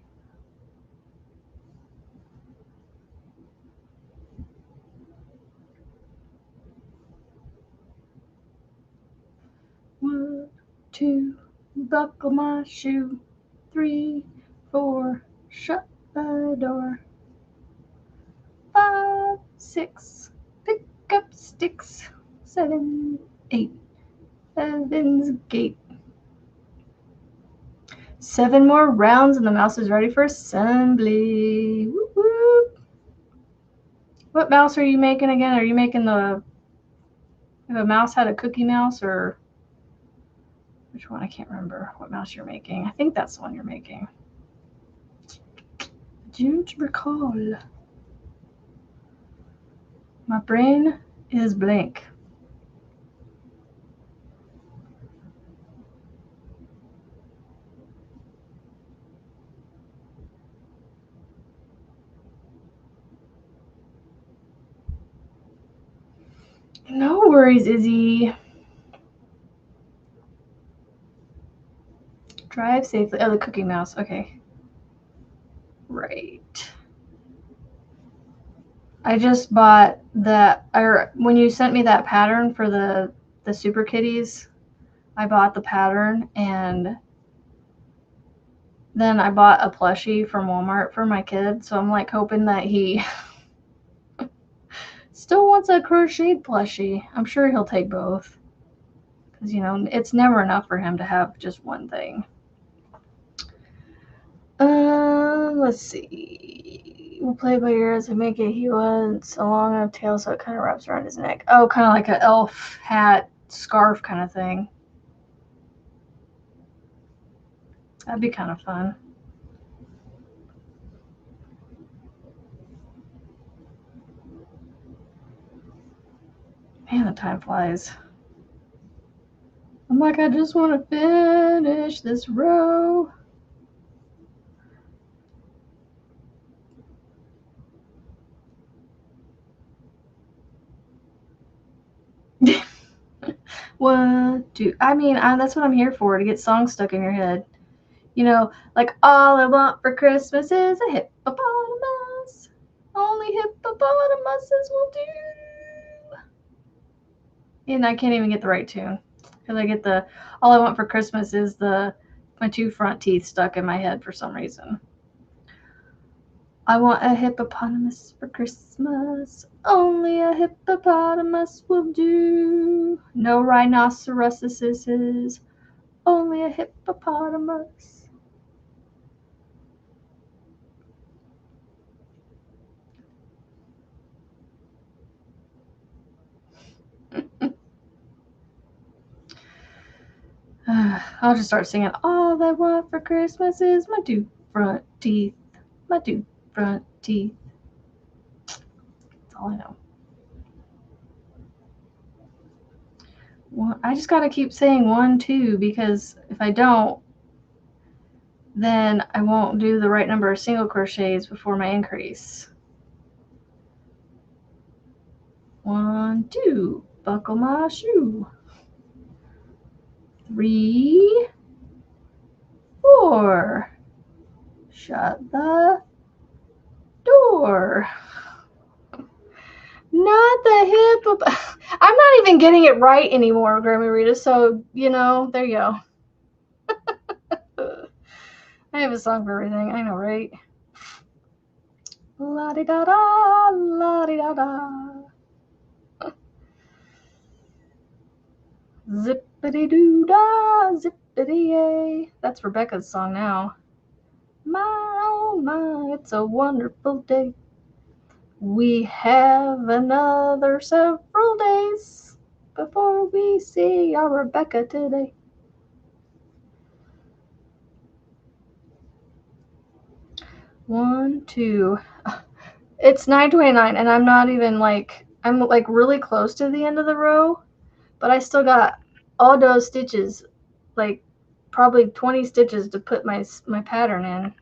One, two, buckle my shoe. 3, 4, shut the door. 5, 6, pick up sticks. 7, 8, Heaven's Gate. 7 more rounds and the mouse is ready for assembly. Whoop, whoop. What mouse are you making again? Are you making the... If a mouse had a cookie mouse, or... Which one? I can't remember what mouse you're making. I think that's the one you're making. Don't recall. My brain is blank. No worries, Izzy. Drive safely. Oh, the cookie mouse. Okay. Right. I just bought that, or when you sent me that pattern for the Super Kitties, I bought the pattern, and then I bought a plushie from Walmart for my kid, so I'm like hoping that he still wants a crocheted plushie. I'm sure he'll take both, because, you know, it's never enough for him to have just one thing. Let's see. We'll play by ear as I make it. He wants a long enough tail so it kind of wraps around his neck. Oh, kind of like an elf hat, scarf kind of thing. That'd be kind of fun. Man, the time flies. I'm like, I just want to finish this row. One, two. I mean, that's what I'm here for, to get songs stuck in your head. You know, like, all I want for Christmas is a hippopotamus. Only hippopotamuses will do. And I can't even get the right tune. Because I get the, all I want for Christmas is my 2 front teeth stuck in my head for some reason. I want a hippopotamus for Christmas. Only a hippopotamus will do. No rhinoceroses. Only a hippopotamus. I'll just start singing. All I want for Christmas is my 2 front teeth. My 2 front teeth. That's all I know. Well, I just got to keep saying 1, 2, because if I don't, then I won't do the right number of single crochets before my increase. 1, 2, buckle my shoe. 3, 4, shut the door. Not the hippo. I'm not even getting it right anymore, Grammy Rita. So, you know, there you go. I have a song for everything. I know, right? La-di-da-da, la-di-da-da. Zippity-doo-dah, zippity-yay. That's Rebecca's song now. My, oh my, it's a wonderful day. We have another several days before we see our Rebecca today. One, two. It's 9:29, and I'm not even like, I'm like really close to the end of the row, but I still got all those stitches, like probably 20 stitches to put my pattern in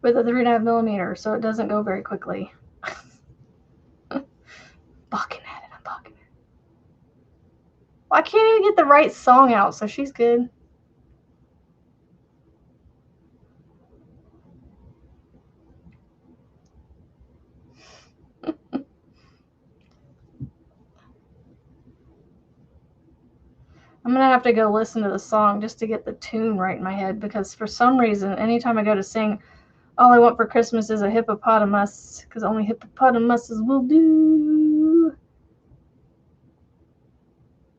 with a 3.5 millimeter, so it doesn't go very quickly. Balking at it, I'm balking at it. Well, I can't even get the right song out, so she's good. I'm gonna have to go listen to the song just to get the tune right in my head, because for some reason, anytime I go to sing, all I want for Christmas is a hippopotamus, because only hippopotamuses will do.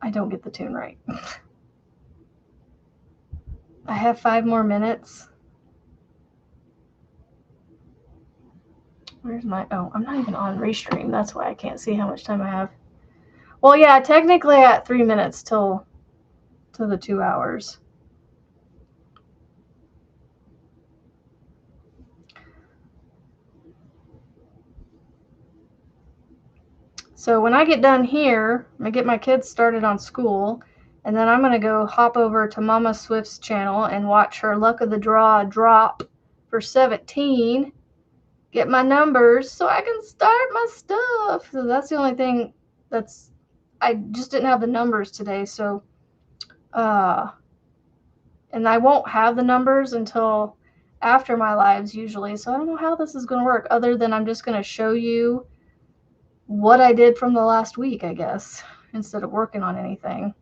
I don't get the tune right. I have 5 more minutes. Where's my, oh, I'm not even on Restream. That's why I can't see how much time I have. Well, yeah, technically I got 3 minutes till the 2 hours. So when I get done here, I'm going to get my kids started on school, and then I'm going to go hop over to Mama Swift's channel and watch her Luck of the Draw drop for 17, get my numbers so I can start my stuff. So that's the only thing that's, I just didn't have the numbers today, so, and I won't have the numbers until after my lives usually, so I don't know how this is going to work, other than I'm just going to show you what I did from the last week, I guess, instead of working on anything.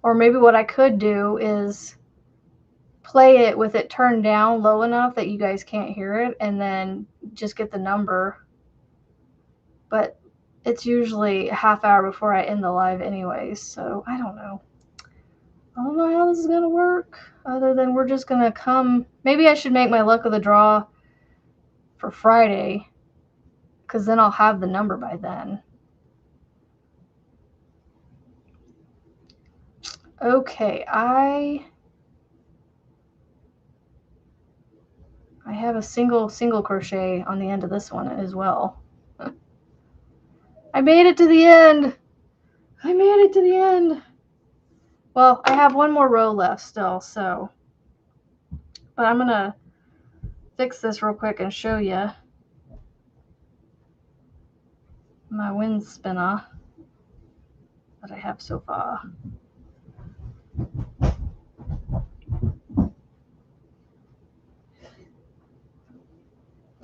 Or maybe what I could do is play it with it turned down low enough that you guys can't hear it, and then just get the number. But it's usually a half hour before I end the live anyways, so I don't know. I don't know how this is going to work, other than we're just going to come. Maybe I should make my Luck of the Draw for Friday, because then I'll have the number by then. Okay, I have a single crochet on the end of this one as well. I made it to the end. I made it to the end. Well, I have one more row left still, so. But I'm going to fix this real quick and show you my wind spinner that I have so far.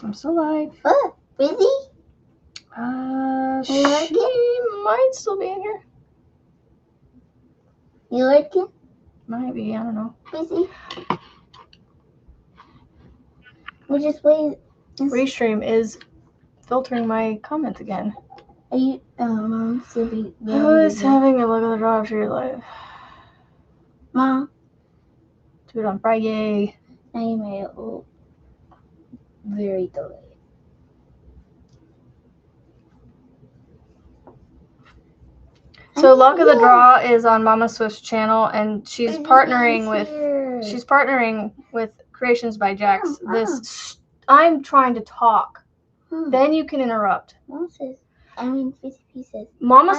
I'm still live. What? Busy? She might still be in here. You like it? Might be, I don't know. Busy? We just wait. Restream is filtering my comments again. Are you, Mom, still be Who's having a Look at the Draw after your life? Mom? Do it on Friday. Now you made it very delayed. So Luck of the Draw is on Mama Swift's channel, and she's partnering with Creations by Jax. I'm trying to talk. Then you can interrupt. Mama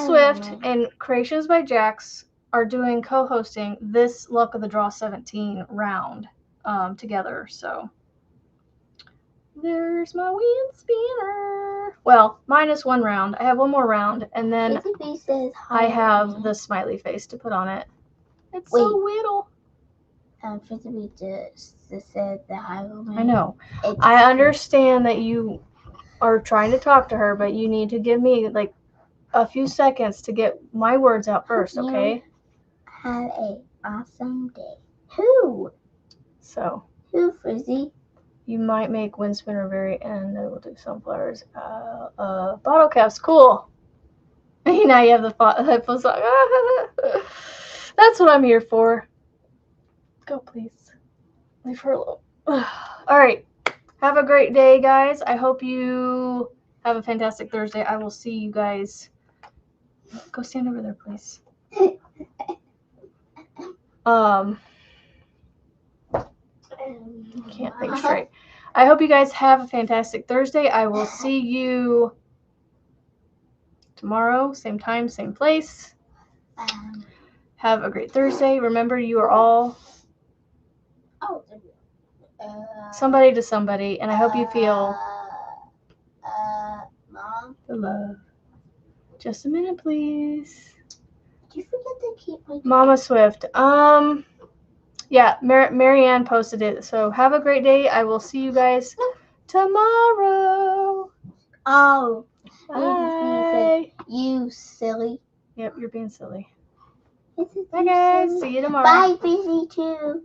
Swift and Creations by Jax are doing co-hosting this Luck of the Draw 17 round together. So there's my wind spinner. Well, minus one round. I have one more round, and then I have the smiley face to put on it. It's so little. Frisbee just said the hi. I know. I understand that you are trying to talk to her, but you need to give me like a few seconds to get my words out first, okay? Have a awesome day. Who? So. Who, Frizzy? You might make wind spinner very end. I will do sunflowers. Bottle caps, cool. Now you have the headphones on. That's what I'm here for. Go, please. Leave her alone. All right. Have a great day, guys. I hope you have a fantastic Thursday. I will see you guys. Go stand over there, please. Can't think straight. I hope you guys have a fantastic Thursday. I will see you tomorrow, same time, same place. Have a great Thursday. Remember, you are all somebody to somebody, and I hope you feel Mom, the love. Just a minute, please. did you forget to keep my Mama Swift. Yeah, Marianne posted it. So have a great day. I will see you guys tomorrow. Oh, Bye. you silly. Yep, you're being silly. This is Bye, you guys. silly. See you tomorrow. Bye, busy too.